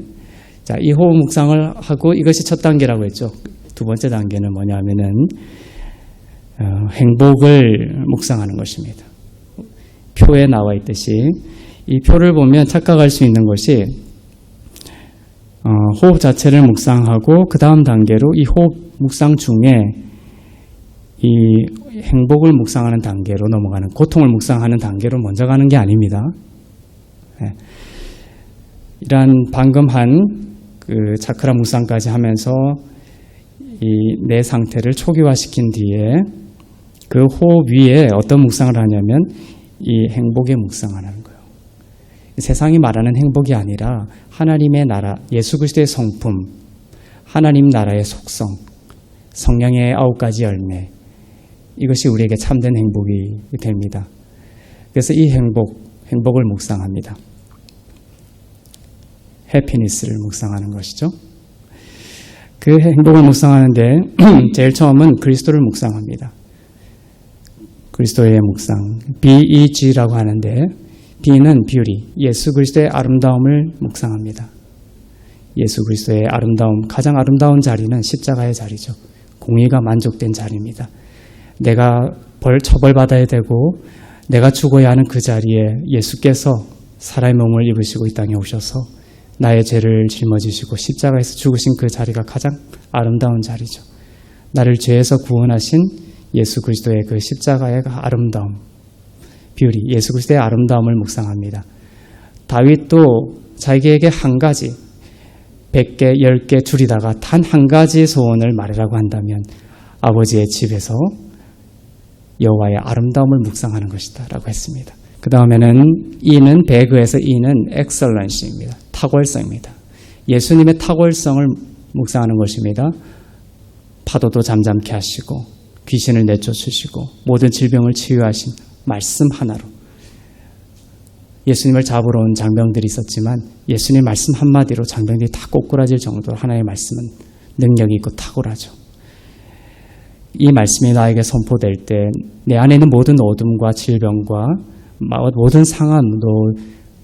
자, 이 호흡 묵상을 하고 이것이 첫 단계라고 했죠. 두 번째 단계는 뭐냐면은 행복을 묵상하는 것입니다. 표에 나와 있듯이 이 표를 보면 착각할 수 있는 것이 호흡 자체를 묵상하고 그 다음 단계로 이 호흡 묵상 중에 이 행복을 묵상하는 단계로 넘어가는, 고통을 묵상하는 단계로 먼저 가는 게 아닙니다. 네. 이러한 방금 한 그 차크라 묵상까지 하면서 이 내 상태를 초기화시킨 뒤에 그 호흡 위에 어떤 묵상을 하냐면 이 행복의 묵상을 하는 거예요. 세상이 말하는 행복이 아니라 하나님의 나라, 예수 그리스도의 성품, 하나님 나라의 속성, 성령의 9가지 열매, 이것이 우리에게 참된 행복이 됩니다. 그래서 이 행복을 묵상합니다. 해피니스를 묵상하는 것이죠. 그 행복을 묵상하는데 제일 처음은 그리스도를 묵상합니다. 그리스도의 묵상, BEG라고 하는데 B는 beauty, 예수 그리스도의 아름다움을 묵상합니다. 예수 그리스도의 아름다움, 가장 아름다운 자리는 십자가의 자리죠. 공의가 만족된 자리입니다. 내가 처벌받아야 되고 내가 죽어야 하는 그 자리에 예수께서 사람의 몸을 입으시고 이 땅에 오셔서 나의 죄를 짊어지시고 십자가에서 죽으신 그 자리가 가장 아름다운 자리죠. 나를 죄에서 구원하신 예수 그리스도의 그 십자가의 아름다움, 뷰티, 예수 그리스도의 아름다움을 묵상합니다. 다윗도 자기에게 한 가지, 100개, 10개 줄이다가 단 한 가지 소원을 말하라고 한다면 아버지의 집에서 여호와의 아름다움을 묵상하는 것이다 라고 했습니다. 그 다음에는 E는 배그에서 E는 excellence입니다. 탁월성입니다. 예수님의 탁월성을 묵상하는 것입니다. 파도도 잠잠케 하시고 귀신을 내쫓으시고 모든 질병을 치유하신 말씀 하나로. 예수님을 잡으러 온 장병들이 있었지만 예수님 말씀 한마디로 장병들이 다 꼬꾸라질 정도로 하나님의 말씀은 능력이 있고 탁월하죠. 이 말씀이 나에게 선포될 때 내 안에 있는 모든 어둠과 질병과 모든 상함도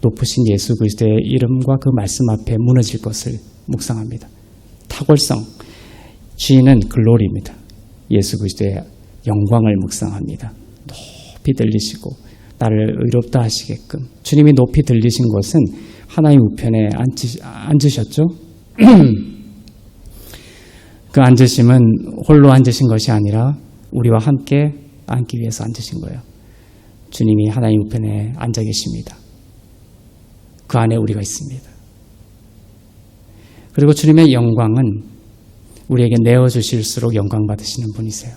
높으신 예수 그리스도의 이름과 그 말씀 앞에 무너질 것을 묵상합니다. 탁월성, G는 글로리입니다. 예수 그리스도의 영광을 묵상합니다. 높이 들리시고 나를 의롭다 하시게끔. 주님이 높이 들리신 것은 하나님 우편에 앉으셨죠. 그 앉으심은 홀로 앉으신 것이 아니라 우리와 함께 앉기 위해서 앉으신 거예요. 주님이 하나님 우편에 앉아 계십니다. 그 안에 우리가 있습니다. 그리고 주님의 영광은 우리에게 내어주실수록 영광 받으시는 분이세요.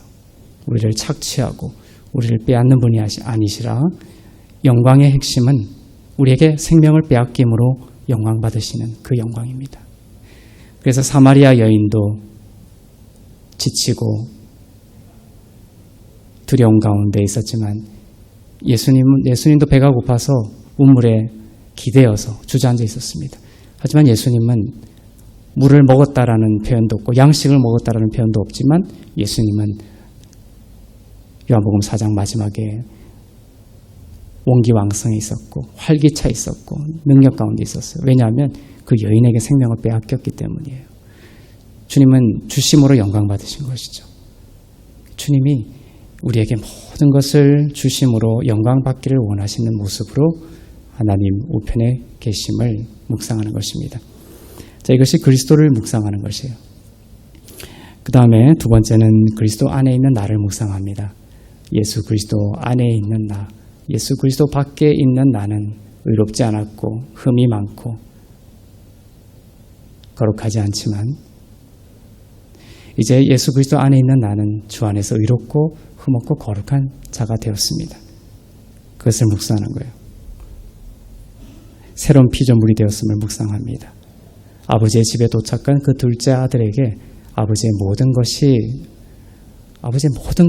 우리를 착취하고 우리를 빼앗는 분이 아니시라 영광의 핵심은 우리에게 생명을 빼앗김으로 영광 받으시는 그 영광입니다. 그래서 사마리아 여인도 지치고 두려움 가운데 있었지만 예수님도 배가 고파서 우물에 기대어서 주저앉아 있었습니다. 하지만 예수님은 물을 먹었다라는 표현도 없고 양식을 먹었다라는 표현도 없지만 예수님은 요한복음 4장 마지막에 원기왕성에 있었고 활기차 있었고 능력 가운데 있었어요. 왜냐하면 그 여인에게 생명을 빼앗겼기 때문이에요. 주님은 주심으로 영광 받으신 것이죠. 주님이 우리에게 모든 것을 주심으로 영광 받기를 원하시는 모습으로 하나님 우편에 계심을 묵상하는 것입니다. 자, 이것이 그리스도를 묵상하는 것이에요. 그 다음에 두 번째는 그리스도 안에 있는 나를 묵상합니다. 예수 그리스도 안에 있는 나, 예수 그리스도 밖에 있는 나는 의롭지 않았고 흠이 많고 거룩하지 않지만 이제 예수 그리스도 안에 있는 나는 주 안에서 의롭고 흠없고 거룩한 자가 되었습니다. 그것을 묵상하는 거예요. 새로운 피조물이 되었음을 묵상합니다. 아버지의 집에 도착한 그 둘째 아들에게 아버지의 모든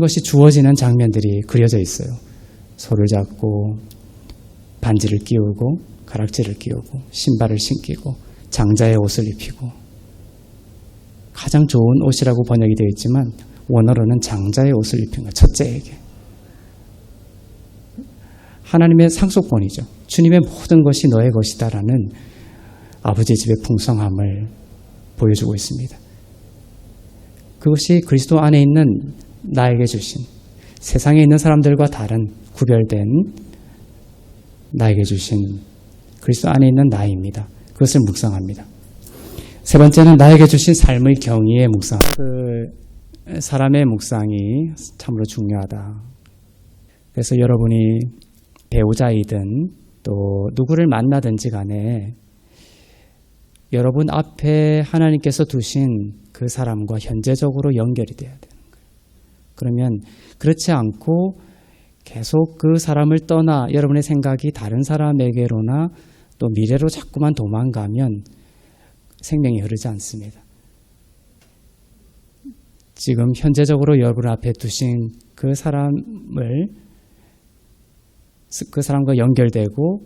것이 주어지는 장면들이 그려져 있어요. 소를 잡고 반지를 끼우고 가락지를 끼우고 신발을 신기고 장자의 옷을 입히고 가장 좋은 옷이라고 번역이 되어 있지만 원어로는 장자의 옷을 입힌 것, 첫째에게. 하나님의 상속본이죠. 주님의 모든 것이 너의 것이다라는 아버지의 집의 풍성함을 보여주고 있습니다. 그것이 그리스도 안에 있는 나에게 주신 세상에 있는 사람들과 다른 구별된 나에게 주신 그리스도 안에 있는 나입니다. 그것을 묵상합니다. 세 번째는 나에게 주신 삶의 경위의 묵상. 사람의 묵상이 참으로 중요하다. 그래서 여러분이 배우자이든 또 누구를 만나든지 간에 여러분 앞에 하나님께서 두신 그 사람과 현재적으로 연결이 돼야 되는 거예요. 그러면 그렇지 않고 계속 그 사람을 떠나 여러분의 생각이 다른 사람에게로나 또 미래로 자꾸만 도망가면 생명이 흐르지 않습니다. 지금 현재적으로 여러분 앞에 두신 그 사람과 연결되고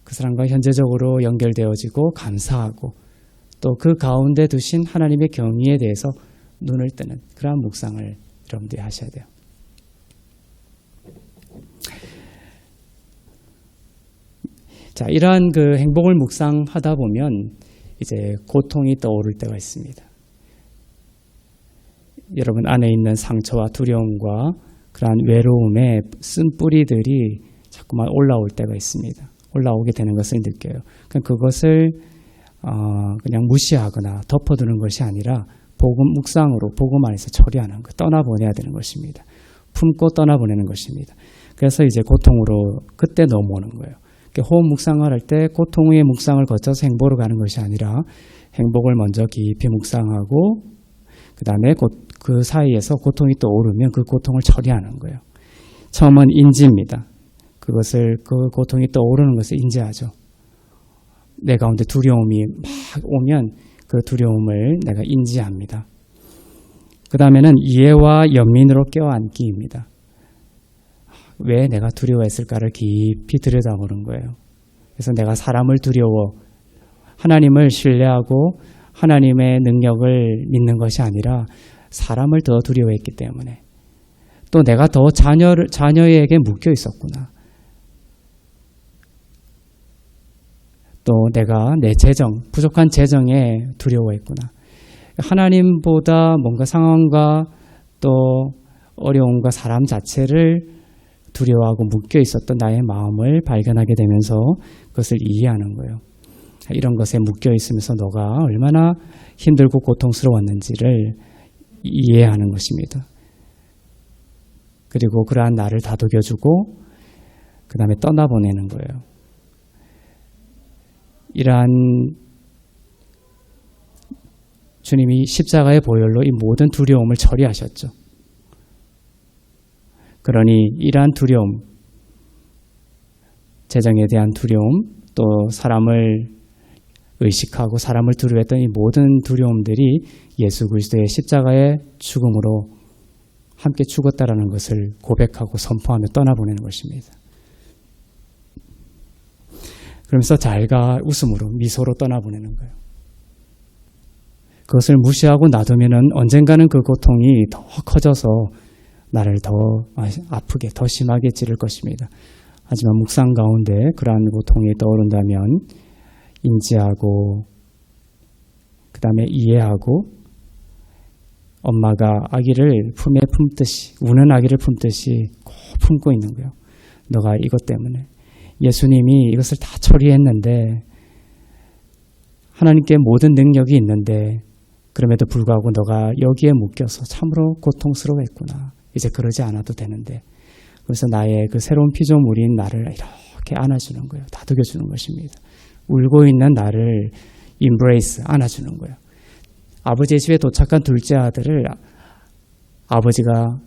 그 사람과 현재적으로 연결되어지고 감사하고 또 그 가운데 두신 하나님의 경위에 대해서 눈을 뜨는 그러한 묵상을 여러분들이 하셔야 돼요. 자, 이러한 그 행복을 묵상하다 보면 이제 고통이 떠오를 때가 있습니다. 여러분 안에 있는 상처와 두려움과 그러한 외로움의 쓴뿌리들이 자꾸만 올라올 때가 있습니다. 올라오게 되는 것을 느껴요. 그것을 그냥 무시하거나 덮어두는 것이 아니라 복음 묵상으로 복음 안에서 처리하는 것, 떠나보내야 되는 것입니다. 품고 떠나보내는 것입니다. 그래서 이제 고통으로 그때 넘어오는 거예요. 호흡 묵상을 할 때 고통의 묵상을 거쳐서 행복으로 가는 것이 아니라 행복을 먼저 깊이 묵상하고 그 다음에 그 사이에서 고통이 또 오르면 그 고통을 처리하는 거예요. 처음은 인지입니다. 그 고통이 또 오르는 것을 인지하죠. 내 가운데 두려움이 막 오면 그 두려움을 내가 인지합니다. 그 다음에는 이해와 연민으로 껴안기입니다. 왜 내가 두려워했을까를 깊이 들여다보는 거예요. 그래서 내가 사람을 두려워 하나님을 신뢰하고 하나님의 능력을 믿는 것이 아니라 사람을 더 두려워했기 때문에 또 내가 더 자녀에게 묶여 있었구나. 또 내가 내 부족한 재정에 두려워했구나. 하나님보다 뭔가 상황과 또 어려움과 사람 자체를 두려워하고 묶여 있었던 나의 마음을 발견하게 되면서 그것을 이해하는 거예요. 이런 것에 묶여 있으면서 너가 얼마나 힘들고 고통스러웠는지를 이해하는 것입니다. 그리고 그러한 나를 다독여주고 그 다음에 떠나보내는 거예요. 이러한 주님이 십자가의 보혈로 이 모든 두려움을 처리하셨죠. 그러니 이러한 두려움, 재정에 대한 두려움, 또 사람을 의식하고 사람을 두려워했던 이 모든 두려움들이 예수 그리스도의 십자가의 죽음으로 함께 죽었다라는 것을 고백하고 선포하며 떠나보내는 것입니다. 그러면서 잘가 웃음으로 미소로 떠나보내는 거예요. 그것을 무시하고 놔두면은 언젠가는 그 고통이 더 커져서 나를 더 아프게 더 심하게 찌를 것입니다. 하지만 묵상 가운데 그러한 고통이 떠오른다면 인지하고 그 다음에 이해하고 엄마가 아기를 품에 품듯이 우는 아기를 품듯이 꼭 품고 있는 거예요. 너가 이것 때문에 예수님이 이것을 다 처리했는데 하나님께 모든 능력이 있는데 그럼에도 불구하고 너가 여기에 묶여서 참으로 고통스러워했구나. 이제 그러지 않아도 되는데 그래서 나의 그 새로운 피조물인 나를 이렇게 안아주는 거예요. 다독여주는 것입니다. 울고 있는 나를 embrace, 안아주는 거예요. 아버지의 집에 도착한 둘째 아들을 아버지가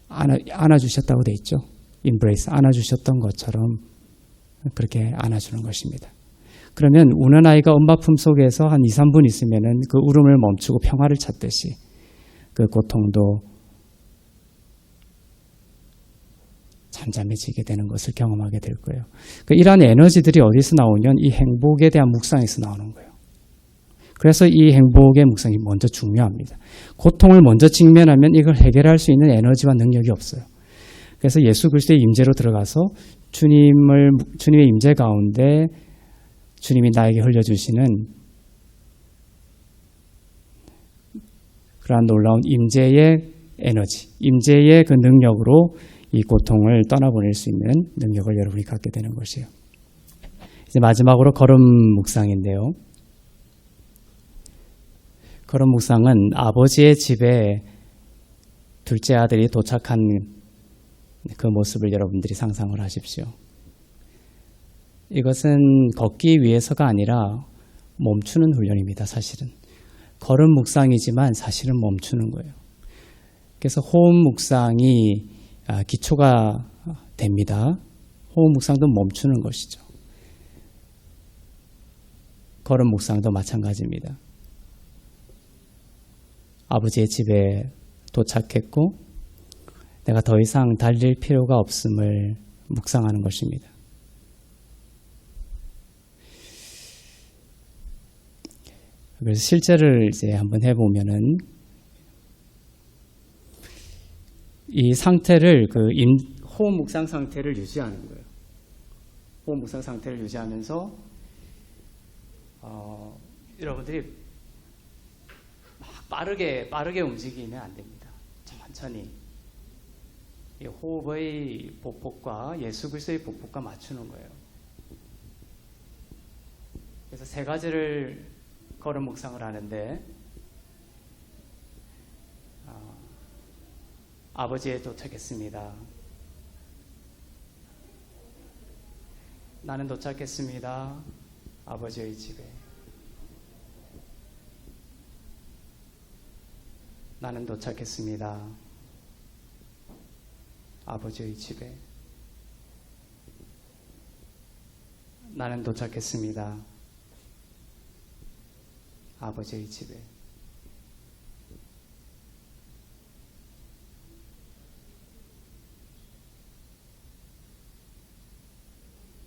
안아주셨다고 돼 있죠. embrace, 안아주셨던 것처럼 그렇게 안아주는 것입니다. 그러면 우는 아이가 엄마 품속에서 한 2, 3분 있으면은 그 울음을 멈추고 평화를 찾듯이 그 고통도 잠잠해지게 되는 것을 경험하게 될 거예요. 그러니까 이러한 에너지들이 어디서 나오냐면 이 행복에 대한 묵상에서 나오는 거예요. 그래서 이 행복의 묵상이 먼저 중요합니다. 고통을 먼저 직면하면 이걸 해결할 수 있는 에너지와 능력이 없어요. 그래서 예수 그리스도의 임재로 들어가서 주님의 임재 가운데 주님이 나에게 흘려주시는 그러한 놀라운 임재의 에너지, 임재의 그 능력으로 이 고통을 떠나보낼 수 있는 능력을 여러분이 갖게 되는 것이에요. 이제 마지막으로 걸음 묵상인데요. 걸음 묵상은 아버지의 집에 둘째 아들이 도착한 그 모습을 여러분들이 상상을 하십시오. 이것은 걷기 위해서가 아니라 멈추는 훈련입니다. 사실은. 걸음 묵상이지만 사실은 멈추는 거예요. 그래서 호흡 묵상이 기초가 됩니다. 호흡 묵상도 멈추는 것이죠. 걸음 묵상도 마찬가지입니다. 아버지의 집에 도착했고 내가 더 이상 달릴 필요가 없음을 묵상하는 것입니다. 그래서 실제를 이제 한번 해보면은 이 상태를 호흡 묵상 상태를 유지하는 거예요. 호흡 묵상 상태를 유지하면서 여러분들이 빠르게 움직이면 안 됩니다. 천천히 이 호흡의 보폭과 예수 그리스도의 보폭과 맞추는 거예요. 그래서 세 가지를 걸음 묵상을 하는데 아버지에 도착했습니다. 나는 도착했습니다. 아버지의 집에. 나는 도착했습니다. 아버지의 집에. 나는 도착했습니다. 아버지의 집에.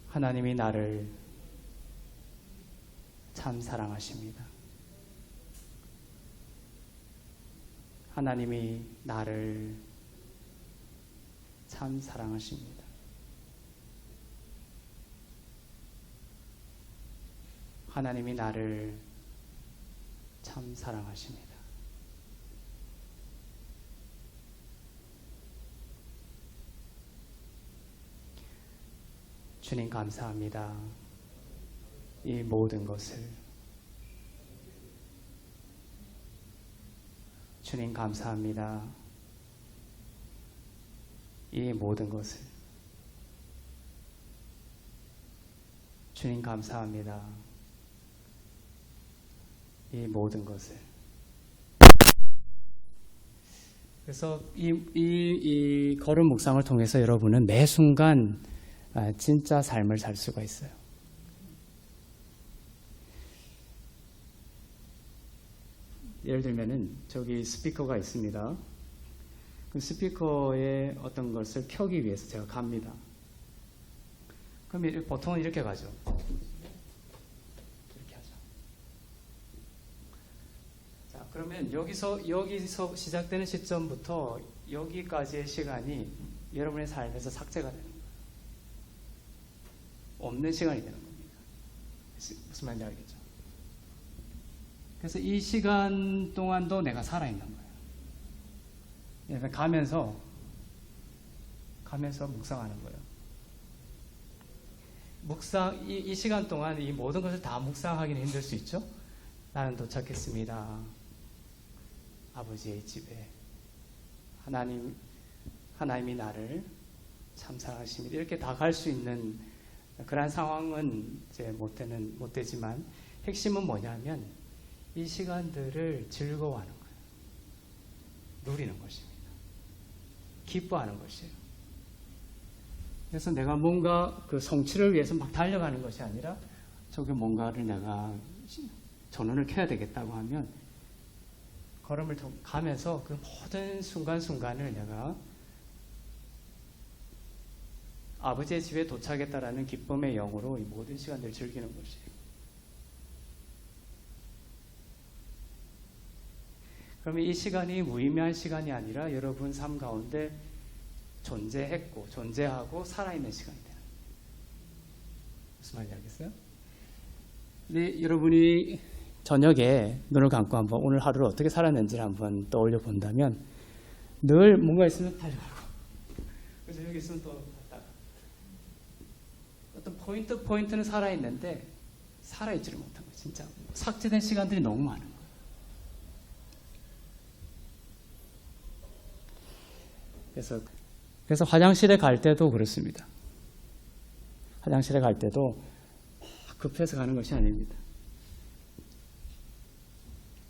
하나님이 나를 참 사랑하십니다. 하나님이 나를 참 사랑하십니다. 하나님이 나를 참 사랑하십니다. 주님 감사합니다. 이 모든 것을 주님 감사합니다. 이 모든 것을 주님 감사합니다. 이 모든 것을. 그래서 이 걸음 묵상을 통해서 여러분은 매 순간 진짜 삶을 살 수가 있어요. 예를 들면은 저기 스피커가 있습니다. 그 스피커에 어떤 것을 켜기 위해서 제가 갑니다. 그럼 보통은 이렇게 가죠. 이렇게 하죠. 자, 그러면 여기서 시작되는 시점부터 여기까지의 시간이 여러분의 삶에서 삭제가 되는 거예요. 없는 시간이 되는 겁니다. 무슨 말인지 알겠죠? 그래서 이 시간 동안도 내가 살아있는 거예요. 가면서 묵상하는 거예요. 이 시간 동안 이 모든 것을 다 묵상하기는 힘들 수 있죠. 나는 도착했습니다. 아버지의 집에. 하나님이 나를 참 사랑하십니다. 이렇게 다 갈 수 있는 그런 상황은 이제 못 되지만 핵심은 뭐냐면 이 시간들을 즐거워하는 거예요. 누리는 것입니다. 기뻐하는 것이에요. 그래서 내가 뭔가 그 성취를 위해서 막 달려가는 것이 아니라 저게 뭔가를 내가 전원을 켜야 되겠다고 하면 걸음을 가면서 그 모든 순간순간을 내가 아버지의 집에 도착했다라는 기쁨의 영으로 이 모든 시간들을 즐기는 것이에요. 그러면 이 시간이 무의미한 시간이 아니라 여러분 삶 가운데 존재했고 존재하고 살아있는 시간이 되는 거예요. 무슨 말인지 알겠어요? 근데 여러분이 저녁에 눈을 감고 한번 오늘 하루를 어떻게 살았는지를 한번 떠올려 본다면 늘 뭔가 있으면 달려가고 그래서 여기 있으면 또 갔다가 어떤 포인트는 살아있는데 살아있지를 못한 거예요. 진짜 삭제된 시간들이 너무 많은 거예요. 그래서 화장실에 갈 때도 그렇습니다. 화장실에 갈 때도 급해서 가는 것이 아닙니다.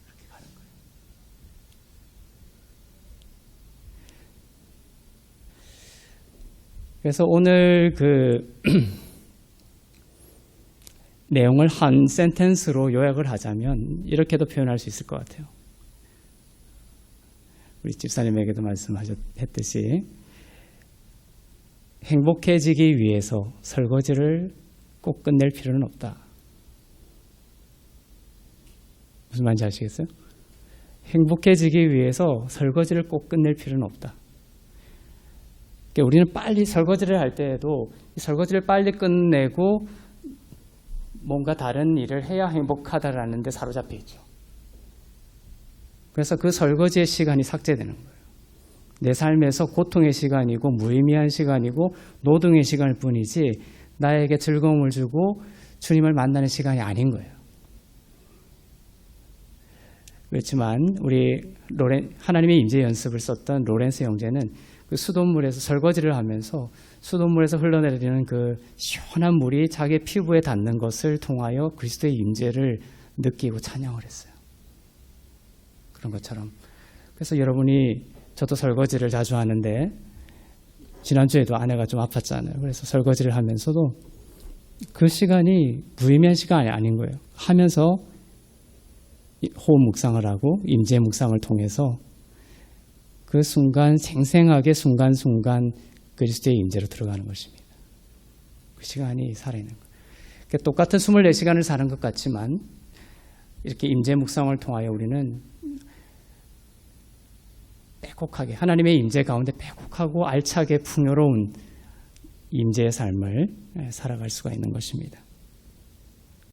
이렇게 가는 거예요. 그래서 오늘 그 내용을 한 센텐스로 요약을 하자면 이렇게도 표현할 수 있을 것 같아요. 우리 집사님에게도 말씀하셨듯이 행복해지기 위해서 설거지를 꼭 끝낼 필요는 없다. 무슨 말인지 아시겠어요? 행복해지기 위해서 설거지를 꼭 끝낼 필요는 없다. 그러니까 우리는 빨리 설거지를 할 때에도 이 설거지를 빨리 끝내고 뭔가 다른 일을 해야 행복하다라는 데 사로잡혀 있죠. 그래서 그 설거지의 시간이 삭제되는 거예요. 내 삶에서 고통의 시간이고 무의미한 시간이고 노동의 시간일 뿐이지 나에게 즐거움을 주고 주님을 만나는 시간이 아닌 거예요. 그렇지만 우리 하나님의 임재 연습을 썼던 로렌스 형제는 그 수돗물에서 설거지를 하면서 수돗물에서 흘러내리는 그 시원한 물이 자기 피부에 닿는 것을 통하여 그리스도의 임재를 느끼고 찬양을 했어요. 그런 것처럼. 그래서 여러분이 저도 설거지를 자주 하는데 지난주에도 아내가 좀 아팠잖아요. 그래서 설거지를 하면서도 그 시간이 무의미한 시간이 아닌 거예요. 하면서 호흡 묵상을 하고 임재 묵상을 통해서 그 순간 생생하게 순간순간 그리스도의 임재로 들어가는 것입니다. 그 시간이 살아있는 거예요. 그러니까 똑같은 24시간을 사는 것 같지만 이렇게 임재 묵상을 통하여 우리는 빼곡하게 하나님의 임재 가운데 빼곡하고 알차게 풍요로운 임재의 삶을 살아갈 수가 있는 것입니다.